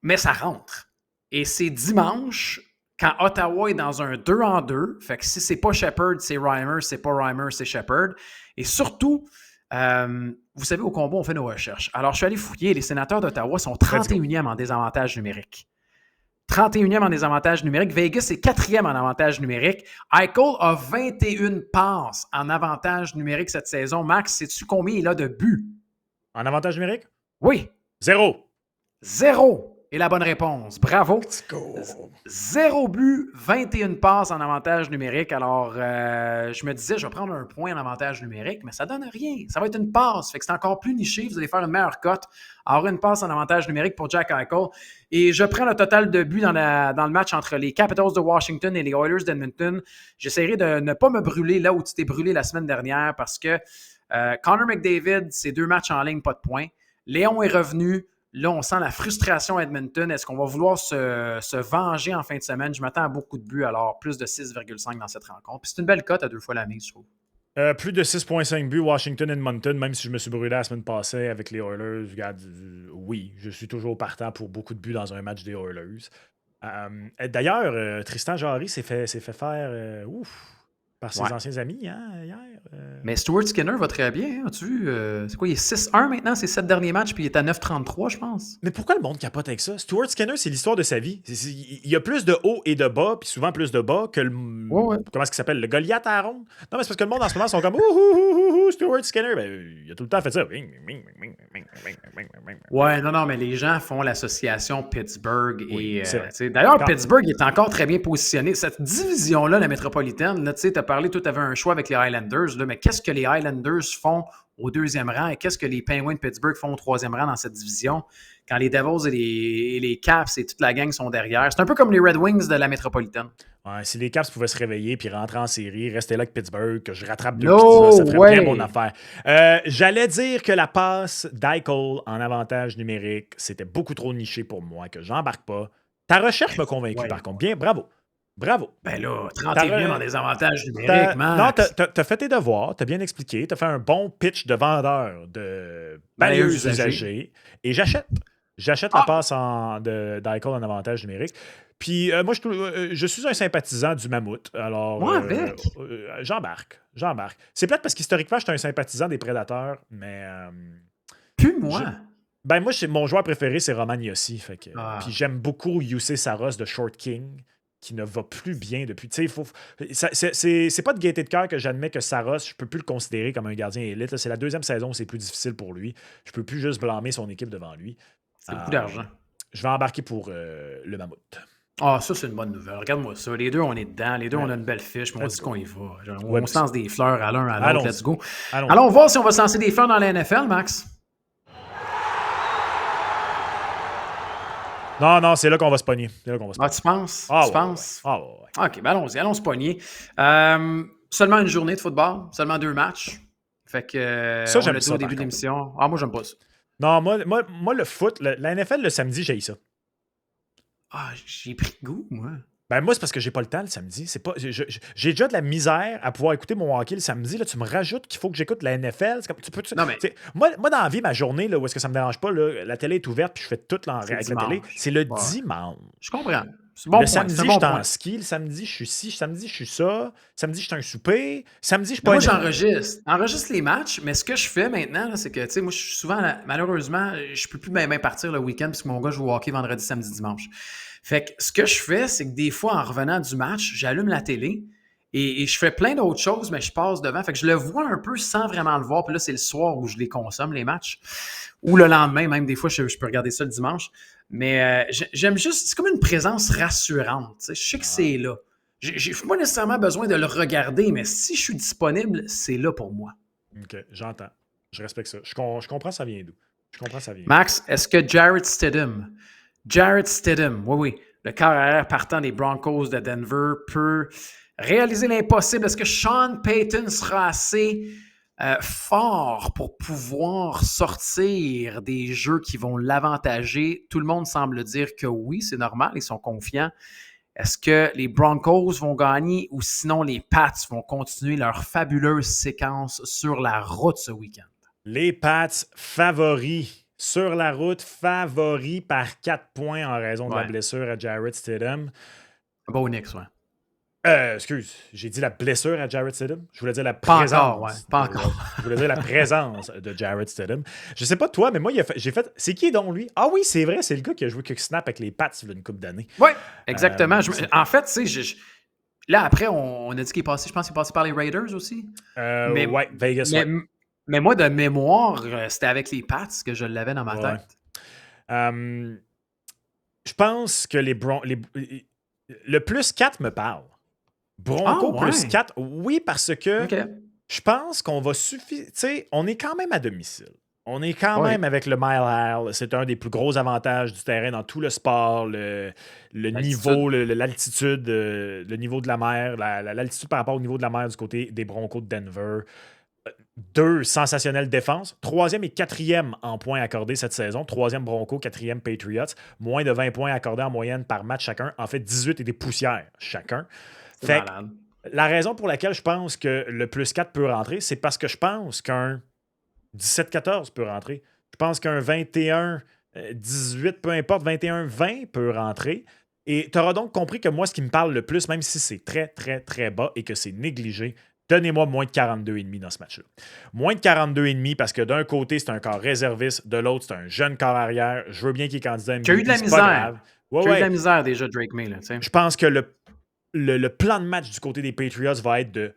Mais ça rentre. Et c'est dimanche, quand Ottawa est dans un 2-en-2, fait que si c'est pas Shepard, c'est Reimer, c'est pas Reimer, c'est Shepard. Et surtout, vous savez, au combat, on fait nos recherches. Alors, je suis allé fouiller, les Sénateurs d'Ottawa sont 31e en désavantage numérique. 31e en désavantage numérique. Vegas est 4e en avantage numérique. Eichel a 21 passes en avantage numérique cette saison. Max, sais-tu combien il a de buts? En avantage numérique? Oui. 0. 0 est la bonne réponse. Bravo. Let's go. 0 but, 21 passes en avantage numérique. Alors, je me disais, je vais prendre un point en avantage numérique, mais ça donne rien. Ça va être une passe. Fait que c'est encore plus niché. Vous allez faire une meilleure cote. Alors, une passe en avantage numérique pour Jack Eichel. Et je prends le total de buts dans le match entre les Capitals de Washington et les Oilers d'Edmonton. J'essaierai de ne pas me brûler là où tu t'es brûlé la semaine dernière parce que Connor McDavid, c'est 2 matchs en ligne, pas de points. Léon est revenu. Là, on sent la frustration à Edmonton. Est-ce qu'on va vouloir se venger en fin de semaine? Je m'attends à beaucoup de buts, alors plus de 6,5 dans cette rencontre. Puis c'est une belle cote à 2 fois la mise, je trouve. Plus de 6,5 buts, Washington-Edmonton, même si je me suis brûlé la semaine passée avec les Oilers. Regarde, oui, je suis toujours partant pour beaucoup de buts dans un match des Oilers. D'ailleurs, Tristan Jarry s'est fait faire par ses anciens amis hier. Mais Stuart Skinner va très bien. As-tu vu? C'est quoi? Il est 6-1 maintenant, ses 7 derniers matchs, puis il est à 9,33, je pense. Mais pourquoi le monde capote avec ça? Stuart Skinner, c'est l'histoire de sa vie. Il y a plus de hauts et de bas, puis souvent plus de bas que le. Ouais. Comment est-ce qu'il s'appelle? Le Goliath à Aaron? Non, mais c'est parce que le monde en ce moment sont comme ouh, Stuart Skinner. Ben, il a tout le temps fait ça. Ouais, non, mais les gens font l'association Pittsburgh. Oui, et d'ailleurs, Pittsburgh est encore très bien positionné. Cette division-là, la métropolitaine, tu as parlé, tu avais un choix avec les Highlanders, là, mais qu'est-ce que les Highlanders font au 2e rang et qu'est-ce que les Penguins de Pittsburgh font au 3e rang dans cette division quand les Devils et les Caps et toute la gang sont derrière? C'est un peu comme les Red Wings de la métropolitaine. Ouais, si les Caps pouvaient se réveiller puis rentrer en série, rester là avec Pittsburgh, que je rattrape 2 pizzas, ça ferait bien mon affaire. J'allais dire que la passe d'Eichel en avantage numérique, c'était beaucoup trop niché pour moi, que j'embarque pas. Ta recherche m'a convaincu, par contre. Bien, bravo. Ben là, 31 dans des avantages numériques, man. Non, t'as fait tes devoirs, t'as bien expliqué, t'as fait un bon pitch de vendeur de balayeuses usagées. Et j'achète la passe d'Eichel en avantage numérique. Puis moi, je suis un sympathisant du Mammouth. Alors, moi, avec. J'embarque. C'est plate parce qu'historiquement, j'étais un sympathisant des Prédateurs, mais... Plus moi. Moi, mon joueur préféré, c'est Roman Yossi. Puis j'aime beaucoup Jussi Saros de Short King, qui ne va plus bien depuis. Tu sais, c'est pas de gaieté de cœur que j'admets que Saros, je peux plus le considérer comme un gardien élite. Là, c'est la 2e saison où c'est plus difficile pour lui. Je peux plus juste blâmer son équipe devant lui. C'est beaucoup d'argent. Je vais embarquer pour le Mammouth. Ah, ça, c'est une bonne nouvelle. Regarde-moi ça. Les deux, on est dedans. Les deux, on a une belle fiche. Mais on dit qu'on y va. On se lance des fleurs à l'un, à l'autre. Let's go. Allons voir si on va se lancer des fleurs dans la NFL, Max. Non, c'est là qu'on va se pogner. Ah, tu penses? Ah, tu penses? Ouais. OK, ben allons se pogner. Seulement une journée de football, seulement 2 matchs. Fait que ça, on l'a dit au début de l'émission. Ah, moi, j'aime pas ça. Non, moi le foot, la NFL, le samedi, j'haïs ça. Ah, j'ai pris goût, moi. Ben moi, c'est parce que j'ai pas le temps le samedi. J'ai déjà de la misère à pouvoir écouter mon hockey le samedi. Là, tu me rajoutes qu'il faut que j'écoute la NFL. C'est comme, non, mais... moi, dans la vie, ma journée, là, où est-ce que ça me dérange pas, là, la télé est ouverte puis je fais tout avec la télé. C'est le dimanche. Je comprends. Bon le samedi, je suis en ski. Le samedi, je suis ci. Samedi, je suis ça. Samedi, je suis un souper. Samedi, je suis pas... Moi, j'enregistre les matchs, mais ce que je fais maintenant, là, c'est que, tu sais, moi, je suis souvent, malheureusement, je peux plus bien partir le week-end parce que mon gars joue au hockey vendredi, samedi, dimanche. Fait que ce que je fais, c'est que des fois, en revenant du match, j'allume la télé et je fais plein d'autres choses, mais je passe devant. Fait que je le vois un peu sans vraiment le voir. Puis là, c'est le soir où je les consomme, les matchs. Ou le lendemain, même des fois, je peux regarder ça le dimanche. Mais j'aime juste, c'est comme une présence rassurante. Je sais que c'est là. J'ai pas nécessairement besoin de le regarder, mais si je suis disponible, c'est là pour moi. OK, j'entends. Je respecte ça. Je comprends ça vient d'où. Max, est-ce que Jarrett Stidham, oui, le quart arrière partant des Broncos de Denver, peut réaliser l'impossible? Est-ce que Sean Payton sera assez fort pour pouvoir sortir des jeux qui vont l'avantager? Tout le monde semble dire que oui, c'est normal, ils sont confiants. Est-ce que les Broncos vont gagner ou sinon les Pats vont continuer leur fabuleuse séquence sur la route ce week-end? Les Pats favoris. Sur la route, favori par 4 points en raison de la blessure à Jarrett Stidham. Bon Nix, ouais. Excuse, j'ai dit la blessure à Jarrett Stidham. Je voulais dire la présence. Pas encore. Je voulais dire la présence de Jarrett Stidham. Je sais pas toi, mais moi, j'ai fait. C'est qui donc lui? Ah oui, c'est vrai, c'est le gars qui a joué Quick Snap avec les Pats il y a une couple d'années. Oui, exactement. En fait, tu sais, là, après, on a dit qu'il est passé, je pense qu'il est passé par les Raiders aussi. Vegas. Mais moi, de mémoire, c'était avec les Pats que je l'avais dans ma tête. Je pense que le plus 4 me parle. Bronco plus 4, oui, parce que je pense qu'on va suffire. Tu sais, on est quand même à domicile. On est quand même avec le Mile High. C'est un des plus gros avantages du terrain dans tout le sport. Le niveau, l'altitude, le niveau de la mer, l'altitude par rapport au niveau de la mer du côté des Broncos de Denver. 2 sensationnelles défenses. 3e et 4e en points accordés cette saison. 3e Broncos, 4e Patriots. Moins de 20 points accordés en moyenne par match chacun. En fait, 18 et des poussières chacun. C'est malade. La raison pour laquelle je pense que le plus 4 peut rentrer, c'est parce que je pense qu'un 17-14 peut rentrer. Je pense qu'un 21-18, peu importe, 21-20 peut rentrer. Et tu auras donc compris que moi, ce qui me parle le plus, même si c'est très, très, très bas et que c'est négligé, donnez-moi moins de 42,5 dans ce match-là. Moins de 42,5 parce que d'un côté, c'est un corps réserviste, de l'autre, c'est un jeune corps arrière. Je veux bien qu'il est candidat MVP. Tu as eu de la misère. Tu as eu de la misère déjà, Drake May. Je pense que le plan de match du côté des Patriots va être de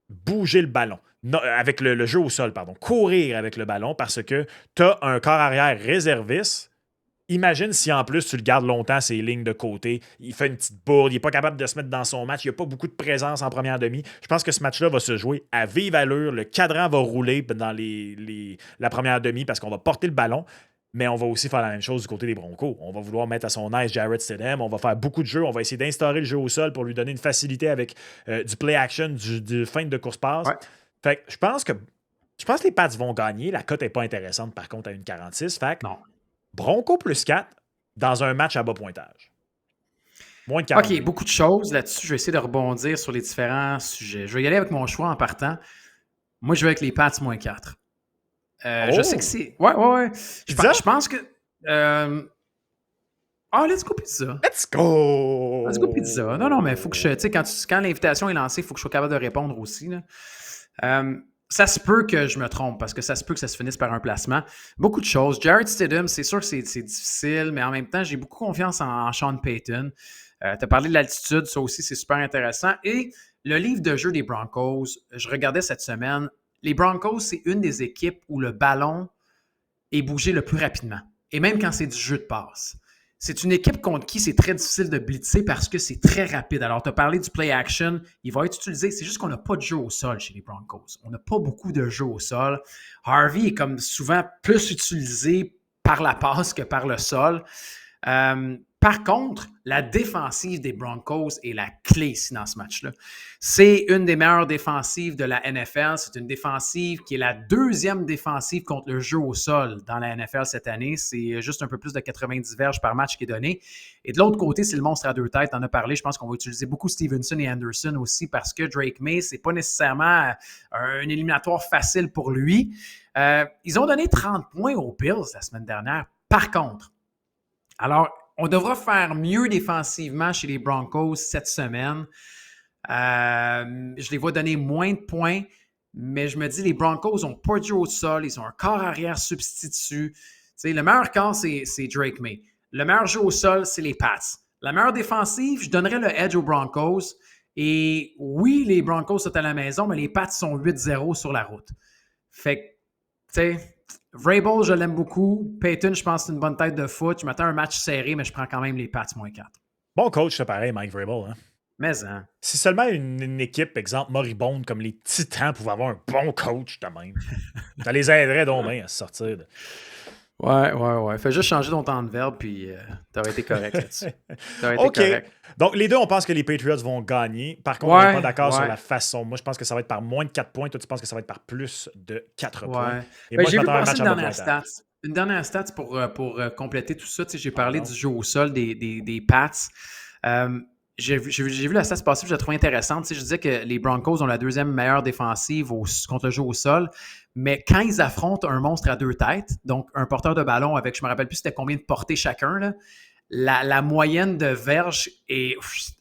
bouger le ballon. Avec le jeu au sol, pardon. Courir avec le ballon parce que tu as un corps arrière réserviste. Imagine si en plus tu le gardes longtemps, ses lignes de côté, il fait une petite bourde, il n'est pas capable de se mettre dans son match, il n'y a pas beaucoup de présence en première demi. Je pense que ce match-là va se jouer à vive allure, le cadran va rouler dans la première demi parce qu'on va porter le ballon, mais on va aussi faire la même chose du côté des Broncos. On va vouloir mettre à son aise Jarrett Stidham, on va faire beaucoup de jeux, on va essayer d'instaurer le jeu au sol pour lui donner une facilité avec du play-action, du feinte de course-passe. Fait que je pense que les Pats vont gagner. La cote n'est pas intéressante, par contre, à 1,46. Fait que non. Bronco plus 4 dans un match à bas pointage. Moins de 40. OK, beaucoup de choses là-dessus. Je vais essayer de rebondir sur les différents sujets. Je vais y aller avec mon choix en partant. Moi, je vais avec les Pats moins 4. Je sais que c'est... Ouais. Je pense que... let's go pizza. Let's go! Let's go pizza. Non, mais il faut que je... Tu sais, quand l'invitation est lancée, il faut que je sois capable de répondre aussi. Là. Ça se peut que je me trompe parce que ça se peut que ça se finisse par un placement. Beaucoup de choses. Jarrett Stidham, c'est sûr que c'est difficile, mais en même temps, j'ai beaucoup confiance en Sean Payton. Tu as parlé de l'altitude, ça aussi, c'est super intéressant. Et le livre de jeu des Broncos, je regardais cette semaine. Les Broncos, c'est une des équipes où le ballon est bougé le plus rapidement. Et même quand c'est du jeu de passe. C'est une équipe contre qui c'est très difficile de blitzer parce que c'est très rapide. Alors, tu as parlé du play action, il va être utilisé. C'est juste qu'on n'a pas de jeu au sol chez les Broncos. On n'a pas beaucoup de jeu au sol. Harvey est comme souvent plus utilisé par la passe que par le sol. Par contre, la défensive des Broncos est la clé ici dans ce match-là. C'est une des meilleures défensives de la NFL. C'est une défensive qui est la deuxième défensive contre le jeu au sol dans la NFL cette année. C'est juste un peu plus de 90 verges par match qui est donné. Et de l'autre côté, c'est le monstre à deux têtes. On en a parlé. Je pense qu'on va utiliser beaucoup Stevenson et Anderson aussi parce que Drake May, c'est pas nécessairement un éliminatoire facile pour lui. Ils ont donné 30 points aux Bills la semaine dernière. Par contre, alors, on devra faire mieux défensivement chez les Broncos cette semaine. Je les vois donner moins de points, mais je me dis les Broncos n'ont pas de jeu au sol, ils ont un corps arrière substitut. T'sais, le meilleur corps, c'est Drake May. Le meilleur jeu au sol, c'est les Pats. La meilleure défensive, je donnerais le edge aux Broncos. Et oui, les Broncos sont à la maison, mais les Pats sont 8-0 sur la route. Fait que, tu sais... Vrabel, je l'aime beaucoup. Payton, je pense que c'est une bonne tête de foot. Je m'attends à un match serré, mais je prends quand même les Pats moins 4. Bon coach, c'est pareil, Mike Vrabel. Hein? Mais, hein. Si seulement une équipe, exemple, moribonde comme les Titans, pouvait avoir un bon coach de même, ça les aiderait donc bien à se sortir. Ouais. Fais juste changer ton temps de verbe, puis t'aurais été correct là-dessus. OK. Correct. Donc, les deux, on pense que les Patriots vont gagner. Par contre, on n'est pas d'accord sur la façon. Moi, je pense que ça va être par moins de 4 points. Toi, tu penses que ça va être par plus de 4 points. Et moi, j'ai vu passer une dernière stat pour compléter tout ça. J'ai parlé du jeu au sol des Pats. J'ai vu la stat passer, je la trouve intéressante. Je disais que les Broncos ont la deuxième meilleure défensive contre le jeu au sol, mais quand ils affrontent un monstre à deux têtes, donc un porteur de ballon avec, je ne me rappelle plus c'était combien de portées chacun, là, la moyenne de verges est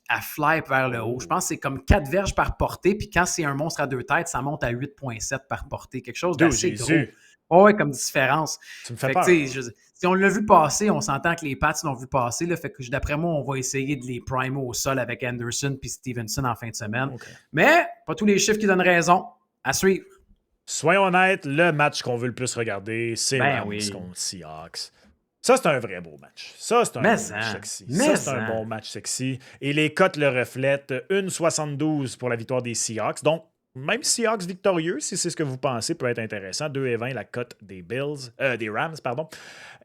à fly vers le haut. Je pense que c'est comme 4 verges par portée, puis quand c'est un monstre à deux têtes, ça monte à 8,7 par portée. Quelque chose d'assez gros. Oui, comme différence. Tu me fais peur. Si on l'a vu passer, on s'entend que les Pats l'ont vu passer. Là, fait que d'après moi, on va essayer de les primer au sol avec Anderson puis Stevenson en fin de semaine. Okay. Mais pas tous les chiffres qui donnent raison. À suivre. Soyons honnêtes, le match qu'on veut le plus regarder, c'est Rams contre Seahawks. Ça, c'est un vrai beau match. Ça, c'est un Mais beau match hein, sexy. mais Ça, c'est un hein. bon match sexy. Et les cotes le reflètent. 1,72 pour la victoire des Seahawks. Donc, même Seahawks victorieux, si c'est ce que vous pensez, peut être intéressant. 2,20 la cote des des Rams, pardon.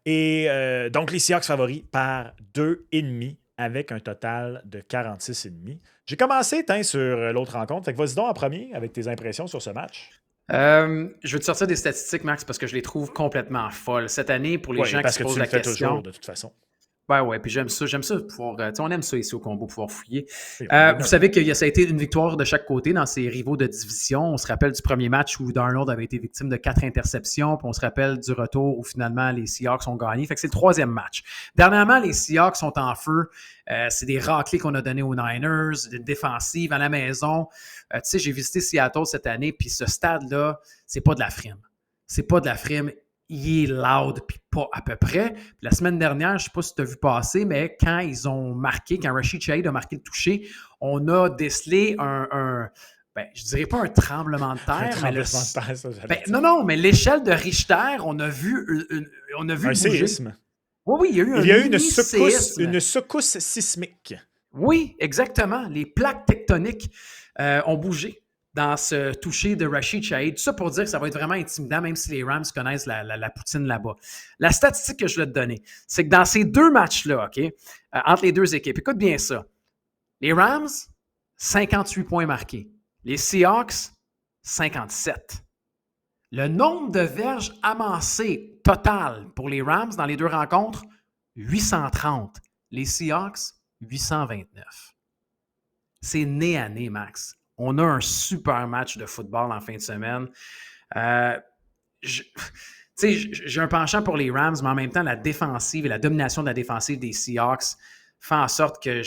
Et donc, les Seahawks favoris par 2,5 avec un total de 46,5. J'ai commencé, sur l'autre rencontre. Fait que vas-y donc en premier avec tes impressions sur ce match. Je veux te sortir des statistiques, Max, parce que je les trouve complètement folles. Cette année, pour les Oui, gens qui parce se que posent tu la le fais question, toujours, de toute façon. ouais, puis j'aime ça pouvoir, on aime ça ici au combo, pouvoir fouiller. Oui, on est Vous savez que ça a été une victoire de chaque côté dans ces rivaux de division. On se rappelle du premier match où Darnold avait été victime de 4 interceptions, puis on se rappelle du retour où finalement les Seahawks ont gagné. Fait que c'est le troisième match. Dernièrement, les Seahawks sont en feu. C'est des raclés qu'on a donnés aux Niners, des défensives à la maison. Tu sais, j'ai visité Seattle cette année, puis ce stade-là, c'est pas de la frime. C'est pas de la frime. Il est loud, puis pas à peu près. Puis la semaine dernière, je ne sais pas si tu as vu passer, mais quand ils ont marqué, quand Rashid Shaheed a marqué le toucher, on a décelé je dirais pas un tremblement de terre, Un tremblement de terre, ça, j'allais dire. non, mais l'échelle de Richter, on a vu Un bouger. séisme. Oui, il y a eu une séisme. secousse sismique. Oui, exactement. Les plaques tectoniques ont bougé dans ce toucher de Rashid Shaheed. Tout ça pour dire que ça va être vraiment intimidant, même si les Rams connaissent la poutine là-bas. La statistique que je vais te donner, c'est que dans ces deux matchs-là, OK, entre les deux équipes, écoute bien ça. Les Rams, 58 points marqués. Les Seahawks, 57. Le nombre de verges amassées total pour les Rams dans les deux rencontres, 830. Les Seahawks, 829. C'est nez à nez, Max. On a un super match de football en fin de semaine. J'ai un penchant pour les Rams, mais en même temps, la défensive et la domination de la défensive des Seahawks fait en sorte que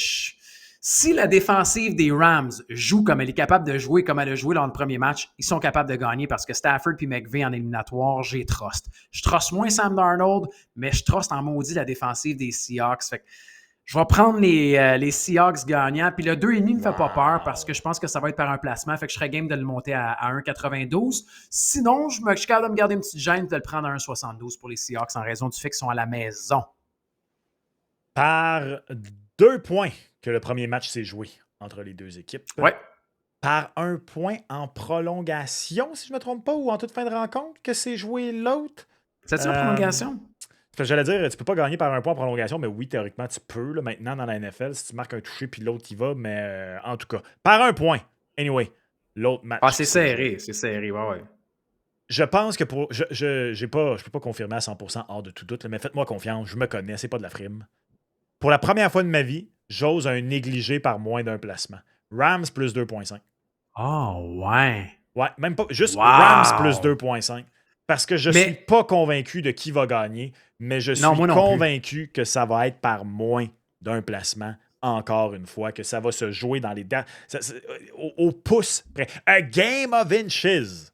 si la défensive des Rams joue comme elle est capable de jouer, comme elle a joué dans le premier match, ils sont capables de gagner parce que Stafford et McVay en éliminatoire, j'ai trust. Je trust moins Sam Darnold, mais je trust en maudit la défensive des Seahawks. Fait que je vais prendre les Seahawks gagnants. Puis le 2,5 ne me fait pas peur parce que je pense que ça va être par un placement. Fait que je serais game de le monter à 1,92. Sinon, je suis capable de me garder une petite gêne de le prendre à 1,72 pour les Seahawks en raison du fait qu'ils sont à la maison. Par 2 points que le premier match s'est joué entre les deux équipes. Ouais. Par 1 point en prolongation, si je ne me trompe pas, ou en toute fin de rencontre, que c'est joué l'autre. C'est-tu la prolongation? J'allais dire, tu peux pas gagner par 1 point en prolongation, mais oui, théoriquement, tu peux. Là, maintenant, dans la NFL, si tu marques un touché puis l'autre y va, mais en tout cas, par 1 point. Anyway, l'autre match. Ah, c'est serré, ouais. Je pense que je peux pas confirmer à 100% hors de tout doute, mais faites-moi confiance, je me connais, c'est pas de la frime. Pour la première fois de ma vie, j'ose un négligé par moins d'un placement. Rams plus 2,5. Oh, ouais. Ouais, même pas. Juste Wow. Rams plus 2,5. Parce que je suis pas convaincu de qui va gagner, mais je suis convaincu que ça va être par moins d'un placement, encore une fois, que ça va se jouer dans les au pouce près. A game of inches,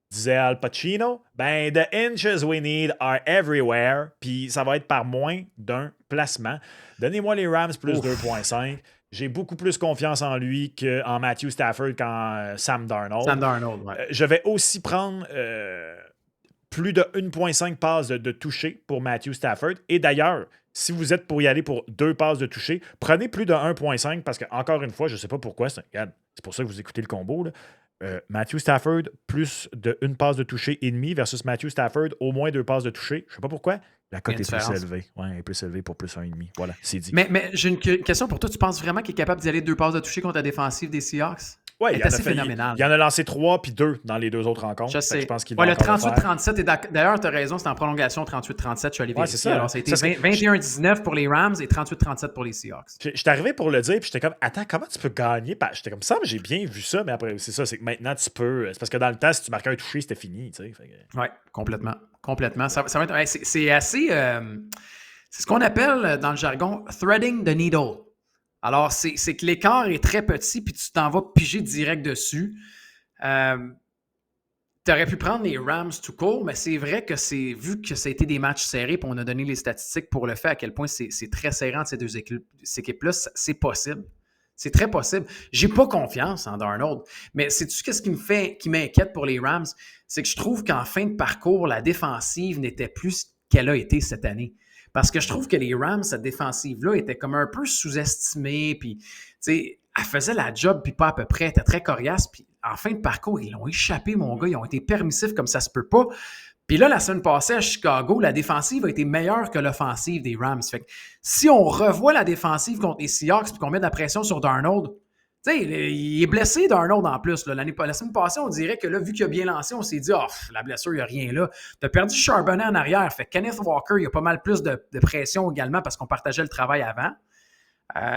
disait Al Pacino. Ben, the inches we need are everywhere. Puis ça va être par moins d'un placement. Donnez-moi les Rams plus 2,5. J'ai beaucoup plus confiance en lui qu'en Matthew Stafford qu'en Sam Darnold. Sam Darnold, ouais. Je vais aussi prendre plus de 1,5 passes de toucher pour Matthew Stafford. Et d'ailleurs, si vous êtes pour y aller pour 2 passes de toucher, prenez plus de 1,5 parce que, encore une fois, je ne sais pas pourquoi, c'est pour ça que vous écoutez le combo, là. Matthew Stafford, plus de 1 passe de toucher et demi versus Matthew Stafford, au moins 2 passes de toucher. Je ne sais pas pourquoi. La cote est plus élevée. Ouais, elle est plus élevée pour plus 1,5. Voilà, c'est dit. Mais j'ai une question pour toi. Tu penses vraiment qu'il est capable d'y aller 2 passes de toucher contre la défensive des Seahawks? Ouais, il est assez phénoménal. Il en a lancé 3 puis 2 dans les 2 autres rencontres. Je sais. Je pense qu'il va le encore 38-37, d'ailleurs, tu as raison, c'était en prolongation 38-37. Je suis allé vérifier. C'est ça. Alors, ça a été 21-19 pour les Rams et 38-37 pour les Seahawks. J'étais arrivé pour le dire, puis j'étais comme, attends, comment tu peux gagner? J'étais comme ça, mais j'ai bien vu ça, mais après, c'est ça, c'est que maintenant, tu peux. C'est parce que dans le temps, si tu marquais un touché, c'était fini. Oui, complètement. Ça va être, c'est assez. C'est ce qu'on appelle dans le jargon threading the needle. Alors, c'est que l'écart est très petit, puis tu t'en vas piger direct dessus. Tu aurais pu prendre les Rams tout court, mais c'est vrai que vu que ça a été des matchs serrés, puis on a donné les statistiques pour le fait à quel point c'est très serré entre ces deux équipes-là, c'est possible. C'est très possible. J'ai pas confiance en Darnold, mais sais-tu qu'est-ce qui m'inquiète pour les Rams? C'est que je trouve qu'en fin de parcours, la défensive n'était plus qu'elle a été cette année. Parce que je trouve que les Rams, cette défensive-là, était comme un peu sous-estimée. Puis, tu sais, elle faisait la job, puis pas à peu près. Elle était très coriace. Puis, en fin de parcours, ils l'ont échappé, mon gars. Ils ont été permissifs comme ça se peut pas. Puis là, la semaine passée à Chicago, la défensive a été meilleure que l'offensive des Rams. Fait que si on revoit la défensive contre les Seahawks puis qu'on met de la pression sur Darnold, tu sais, il est blessé Darnold en plus. Là. La semaine passée, on dirait que là, vu qu'il a bien lancé, on s'est dit, la blessure, il n'y a rien là. Tu as perdu Charbonnet en arrière. Fait que Kenneth Walker, il y a pas mal plus de pression également parce qu'on partageait le travail avant.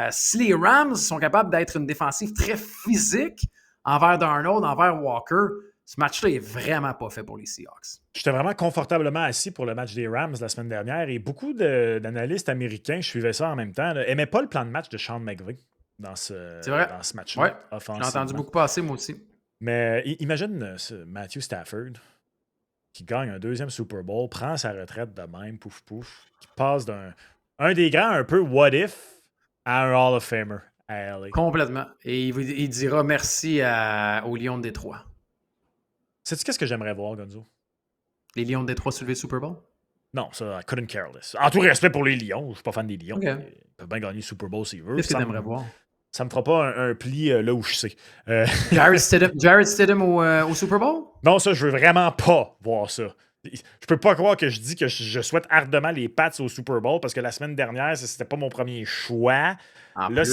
Si les Rams sont capables d'être une défensive très physique envers Darnold, envers Walker, ce match-là est vraiment pas fait pour les Seahawks. J'étais vraiment confortablement assis pour le match des Rams la semaine dernière et beaucoup d'analystes américains, je suivais ça en même temps, n'aimaient pas le plan de match de Sean McVay dans ce match-là. Ouais, j'ai entendu beaucoup passer, moi aussi. Mais imagine Matthew Stafford qui gagne un deuxième Super Bowl, prend sa retraite de même, pouf pouf, qui passe d'un des grands un peu what if à un Hall of Famer à LA. Complètement. Et il dira merci aux Lions de Détroit. Sais-tu qu'est-ce que j'aimerais voir, Gonzo? Les Lions de Détroit soulever le Super Bowl? Non, ça, I couldn't care less. En tout respect pour les Lions, je suis pas fan des Lions. Okay. Ils peuvent bien gagner le Super Bowl s'ils veulent. Qu'est-ce que t'aimerais voir? Ça me fera pas un pli là où je sais. Jarrett Stidham au Super Bowl? Non, ça, je veux vraiment pas voir ça. Je peux pas croire que je dis que je souhaite ardemment les Pats au Super Bowl parce que la semaine dernière, c'était pas mon premier choix. Là,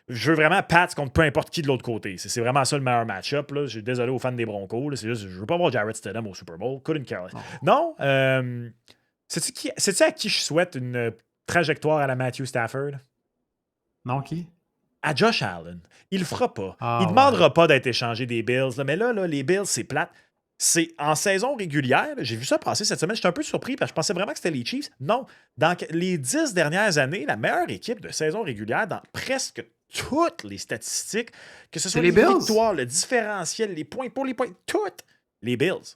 je veux vraiment Pats contre peu importe qui de l'autre côté. C'est vraiment ça le meilleur match-up. Je suis désolé aux fans des Broncos. Là. C'est juste, je veux pas voir Jarrett Stidham au Super Bowl. Couldn't care less. Non. Sais-tu à qui je souhaite une trajectoire à la Matthew Stafford? Non, qui? À Josh Allen. Il le fera pas. Il demandera pas d'être échangé des Bills. Là. Mais là, les Bills, c'est plate. C'est en saison régulière. J'ai vu ça passer cette semaine. J'étais un peu surpris parce que je pensais vraiment que c'était les Chiefs. Non. Dans les 10 dernières années, la meilleure équipe de saison régulière dans presque toutes les statistiques, que ce soit les victoires, le différentiel, les points pour les points, toutes les Bills.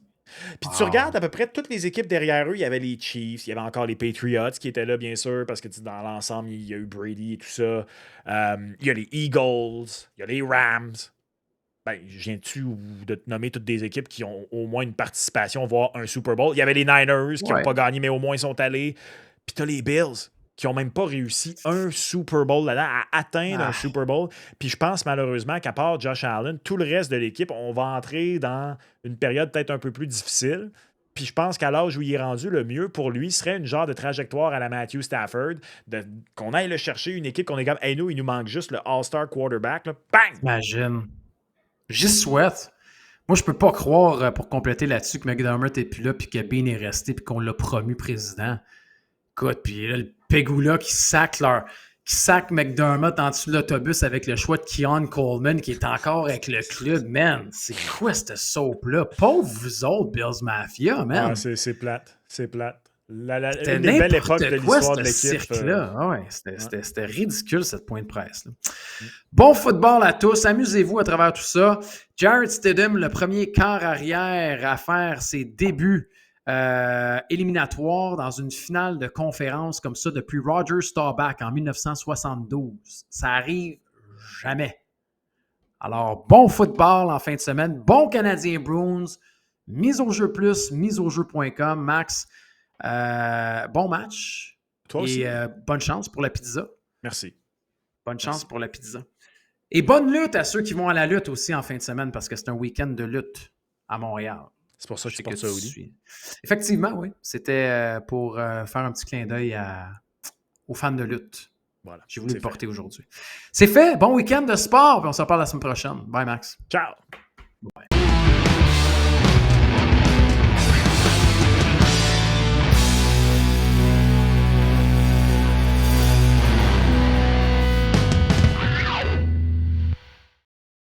Puis tu regardes à peu près toutes les équipes derrière eux, il y avait les Chiefs, il y avait encore les Patriots qui étaient là, bien sûr, parce que dans l'ensemble, il y a eu Brady et tout ça. Il y a les Eagles, il y a les Rams. Ben, je viens-tu de te nommer toutes des équipes qui ont au moins une participation, voire un Super Bowl. Il y avait les Niners qui n'ont pas gagné, mais au moins ils sont allés. Puis tu as les Bills qui n'ont même pas réussi un Super Bowl là-dedans, à atteindre un Super Bowl. Puis je pense malheureusement qu'à part Josh Allen, tout le reste de l'équipe, on va entrer dans une période peut-être un peu plus difficile. Puis je pense qu'à l'âge où il est rendu, le mieux pour lui serait une genre de trajectoire à la Matthew Stafford, qu'on aille le chercher, une équipe qu'on est comme, hey, nous, il nous manque juste le All-Star quarterback. Là. Bang! Imagine. J'y souhaite. Moi, je peux pas croire, pour compléter là-dessus, que McDermott n'est plus là, puis que Bean est resté, puis qu'on l'a promu président. Écoute, puis là, le Pegula qui sac McDermott en dessous de l'autobus avec le choix de Keon Coleman qui est encore avec le club. Man, c'est quoi cette soap-là? Pauvre vous autres, Bills Mafia, man. Ah, c'est plate. C'est plate. C'était une des belles époques de quoi, l'histoire de ce l'équipe. cirque-là. C'était ridicule, cette point de presse. Là. Bon football à tous. Amusez-vous à travers tout ça. Jarrett Stidham, le premier quart arrière à faire ses débuts éliminatoires dans une finale de conférence comme ça depuis Roger Staubach en 1972. Ça arrive jamais. Alors, bon football en fin de semaine. Bon Canadien Bruins. Mise au jeu plus, miseaujeu.com. Max, bon match. Toi aussi. Et bonne chance pour la pizza. Merci. Bonne chance pour la pizza. Et bonne lutte à ceux qui vont à la lutte aussi en fin de semaine parce que c'est un week-end de lutte à Montréal. C'est pour ça que tu portes ça, Oli. Effectivement, oui. C'était pour faire un petit clin d'œil aux fans de lutte. Voilà. J'ai voulu le porter aujourd'hui. C'est fait. Bon week-end de sport. Puis on se reparle la semaine prochaine. Bye, Max. Ciao. Bye.